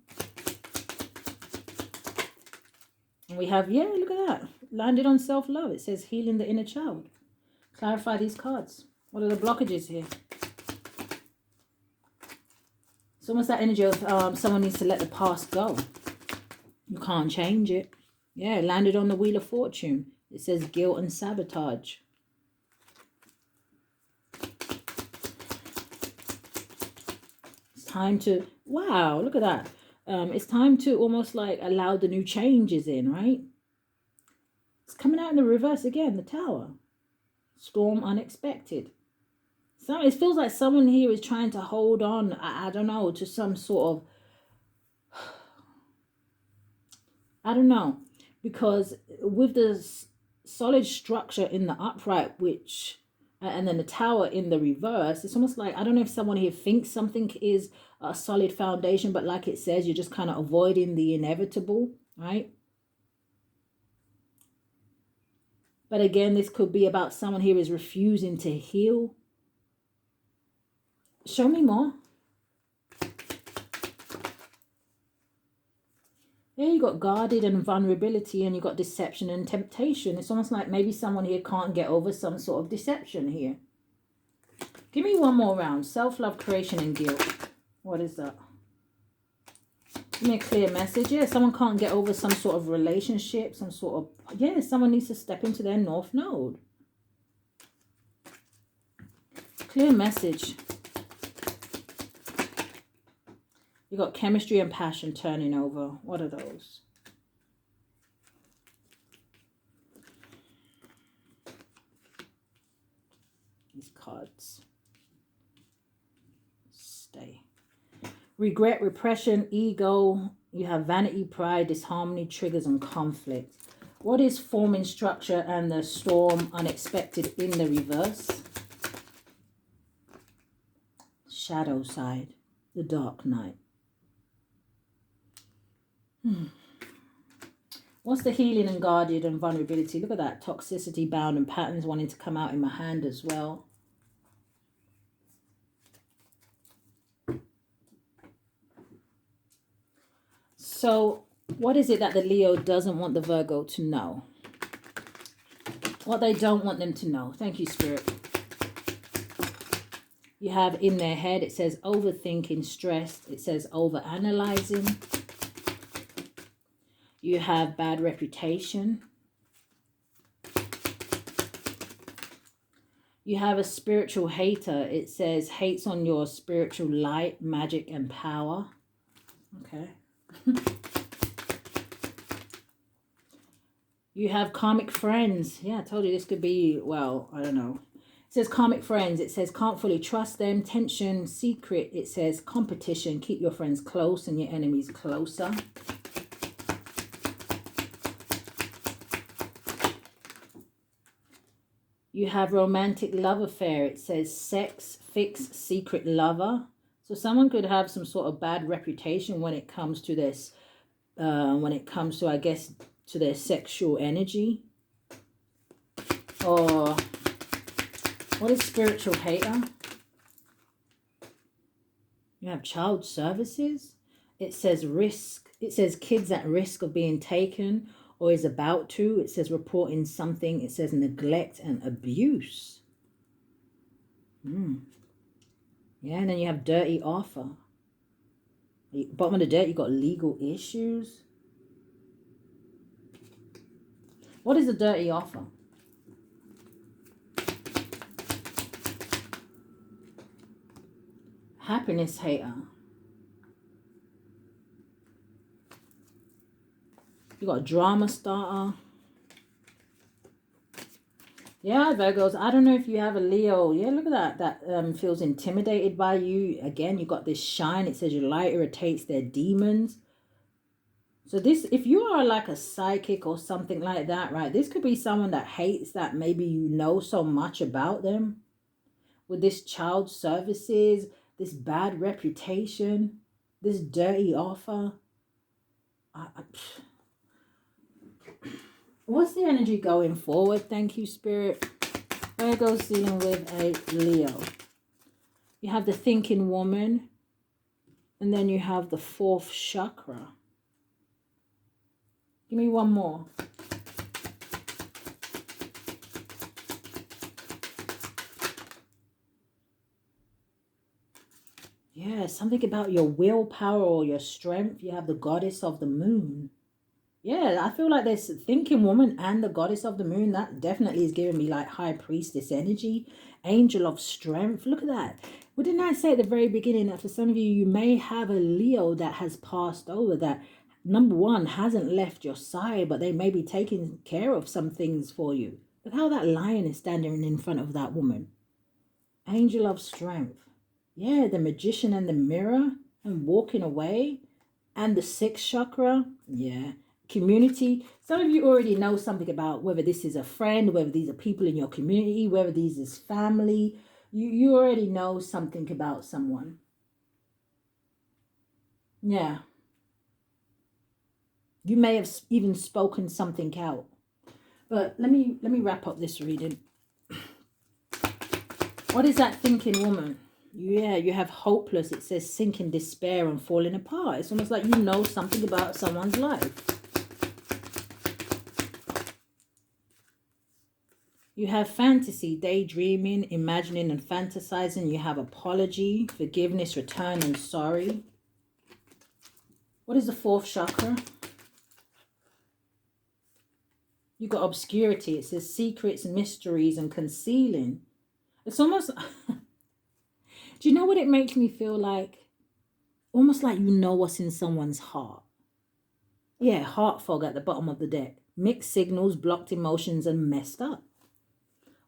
And we have, yeah, look at that. Landed on self-love. It says healing the inner child. Clarify these cards. What are the blockages here? It's almost that energy of someone needs to let the past go. You can't change it. Yeah, landed on the Wheel of Fortune. It says guilt and sabotage. Time to, wow, look at that. It's time to almost like allow the new changes in, right? It's coming out in the reverse again, the Tower. Storm unexpected. So it feels like someone here is trying to hold on, I don't know, to some sort of, I don't know, because with the solid structure in the upright, which, and then the Tower in the reverse, it's almost like, I don't know if someone here thinks something is a solid foundation, but like it says, you're just kind of avoiding the inevitable, right? But again, this could be about someone here is refusing to heal. Show me more. Yeah, you got guarded and vulnerability, and you got deception and temptation. It's almost like maybe someone here can't get over some sort of deception here. Give me one more round. Self-love, creation, and guilt. What is that? Give me a clear message. Yeah, someone can't get over some sort of relationship, some sort of, yeah, someone needs to step into their North Node. Clear message. You got chemistry and passion turning over. What are those? These cards. Stay. Regret, repression, ego. You have vanity, pride, disharmony, triggers, and conflict. What is forming, structure, and the storm unexpected in the reverse? Shadow side. The dark night. What's the healing and guarded and vulnerability? Look at that. Toxicity, bound, and patterns wanting to come out in my hand as well. So what is it that the Leo doesn't want the Virgo to know? What they don't want them to know. Thank you, Spirit. You have in their head, it says overthinking, stressed. It says overanalyzing. You have bad reputation. You have a spiritual hater. It says hates on your spiritual light, magic, and power. Okay. You have karmic friends. Yeah, I told you this could be, well, I don't know. It says karmic friends. It says can't fully trust them. Tension, secret. It says competition. Keep your friends close and your enemies closer. You have romantic love affair. It says sex, fix, secret lover. So someone could have some sort of bad reputation when it comes to this, I guess, to their sexual energy. Or what is spiritual hater? You have child services. It says risk. It says kids at risk of being taken or is about to. It says reporting something. It says neglect and abuse. Yeah, and then you have dirty offer. Bottom of the deck, you got legal issues. What is a dirty offer? Happiness hater. You got a drama starter. Yeah, Virgos. I don't know if you have a Leo. Yeah, look at that. That feels intimidated by you. Again, you got this shine. It says your light irritates their demons. So this, if you are like a psychic or something like that, right? This could be someone that hates that maybe you know so much about them. With this child services, this bad reputation, this dirty offer. What's the energy going forward? Thank you, Spirit. Virgo's dealing with a Leo. You have the thinking woman. And then you have the fourth chakra. Give me one more. Yeah, something about your willpower or your strength. You have the goddess of the moon. Yeah, I feel like there's thinking woman and the goddess of the moon. That definitely is giving me like high priestess energy. Angel of strength. Look at that. What didn't I say at the very beginning that for some of you, you may have a Leo that has passed over, that number one hasn't left your side, but they may be taking care of some things for you. Look how that lion is standing in front of that woman. Angel of strength. Yeah, the magician and the mirror and walking away. And the sixth chakra. Yeah. Community. Some of you already know something about whether this is a friend, whether these are people in your community, whether these is family. You already know something about someone. Yeah. You may have even spoken something out. But let me wrap up this reading. What is that thinking woman? Yeah, you have hopeless. It says sinking despair and falling apart. It's almost like you know something about someone's life. You have fantasy, daydreaming, imagining and fantasizing. You have apology, forgiveness, return and sorry. What is the fourth chakra? You got obscurity. It says secrets, mysteries and concealing. It's almost... Do you know what it makes me feel like? Almost like you know what's in someone's heart. Yeah, heart fog at the bottom of the deck. Mixed signals, blocked emotions and messed up.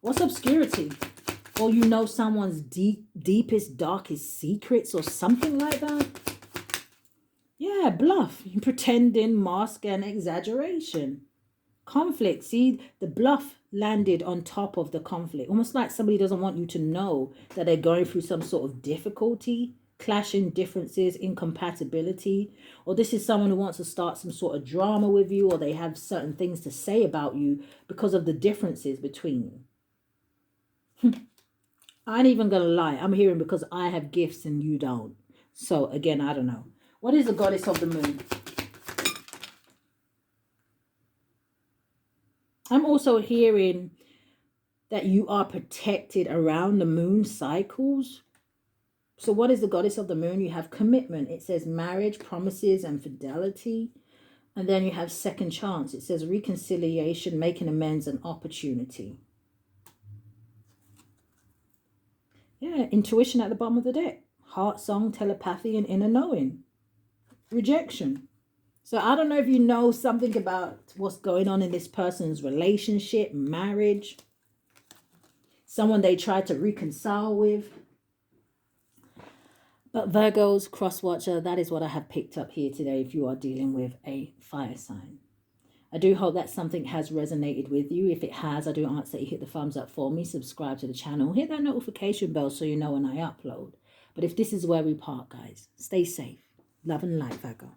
What's obscurity? Or you know someone's deepest, darkest secrets or something like that. Yeah, bluff. You pretending, mask and exaggeration. Conflict. See, the bluff landed on top of the conflict. Almost like somebody doesn't want you to know that they're going through some sort of difficulty, clashing differences, incompatibility. Or this is someone who wants to start some sort of drama with you, or they have certain things to say about you because of the differences between you. I ain't even gonna lie. I'm hearing because I have gifts and you don't. So again, I don't know. What is the goddess of the moon? I'm also hearing that you are protected around the moon cycles. So what is the goddess of the moon? You have commitment. It says marriage, promises and fidelity. And then you have second chance. It says reconciliation, making amends and opportunity. Yeah, intuition at the bottom of the deck. Heart song, telepathy, and inner knowing. Rejection. So I don't know if you know something about what's going on in this person's relationship, marriage. Someone they tried to reconcile with. But Virgos, cross-watcher, that is what I have picked up here today if you are dealing with a fire sign. I do hope that something has resonated with you. If it has, I do ask that you hit the thumbs up for me, subscribe to the channel, hit that notification bell so you know when I upload. But if this is where we part, guys, stay safe. Love and light, Virgo.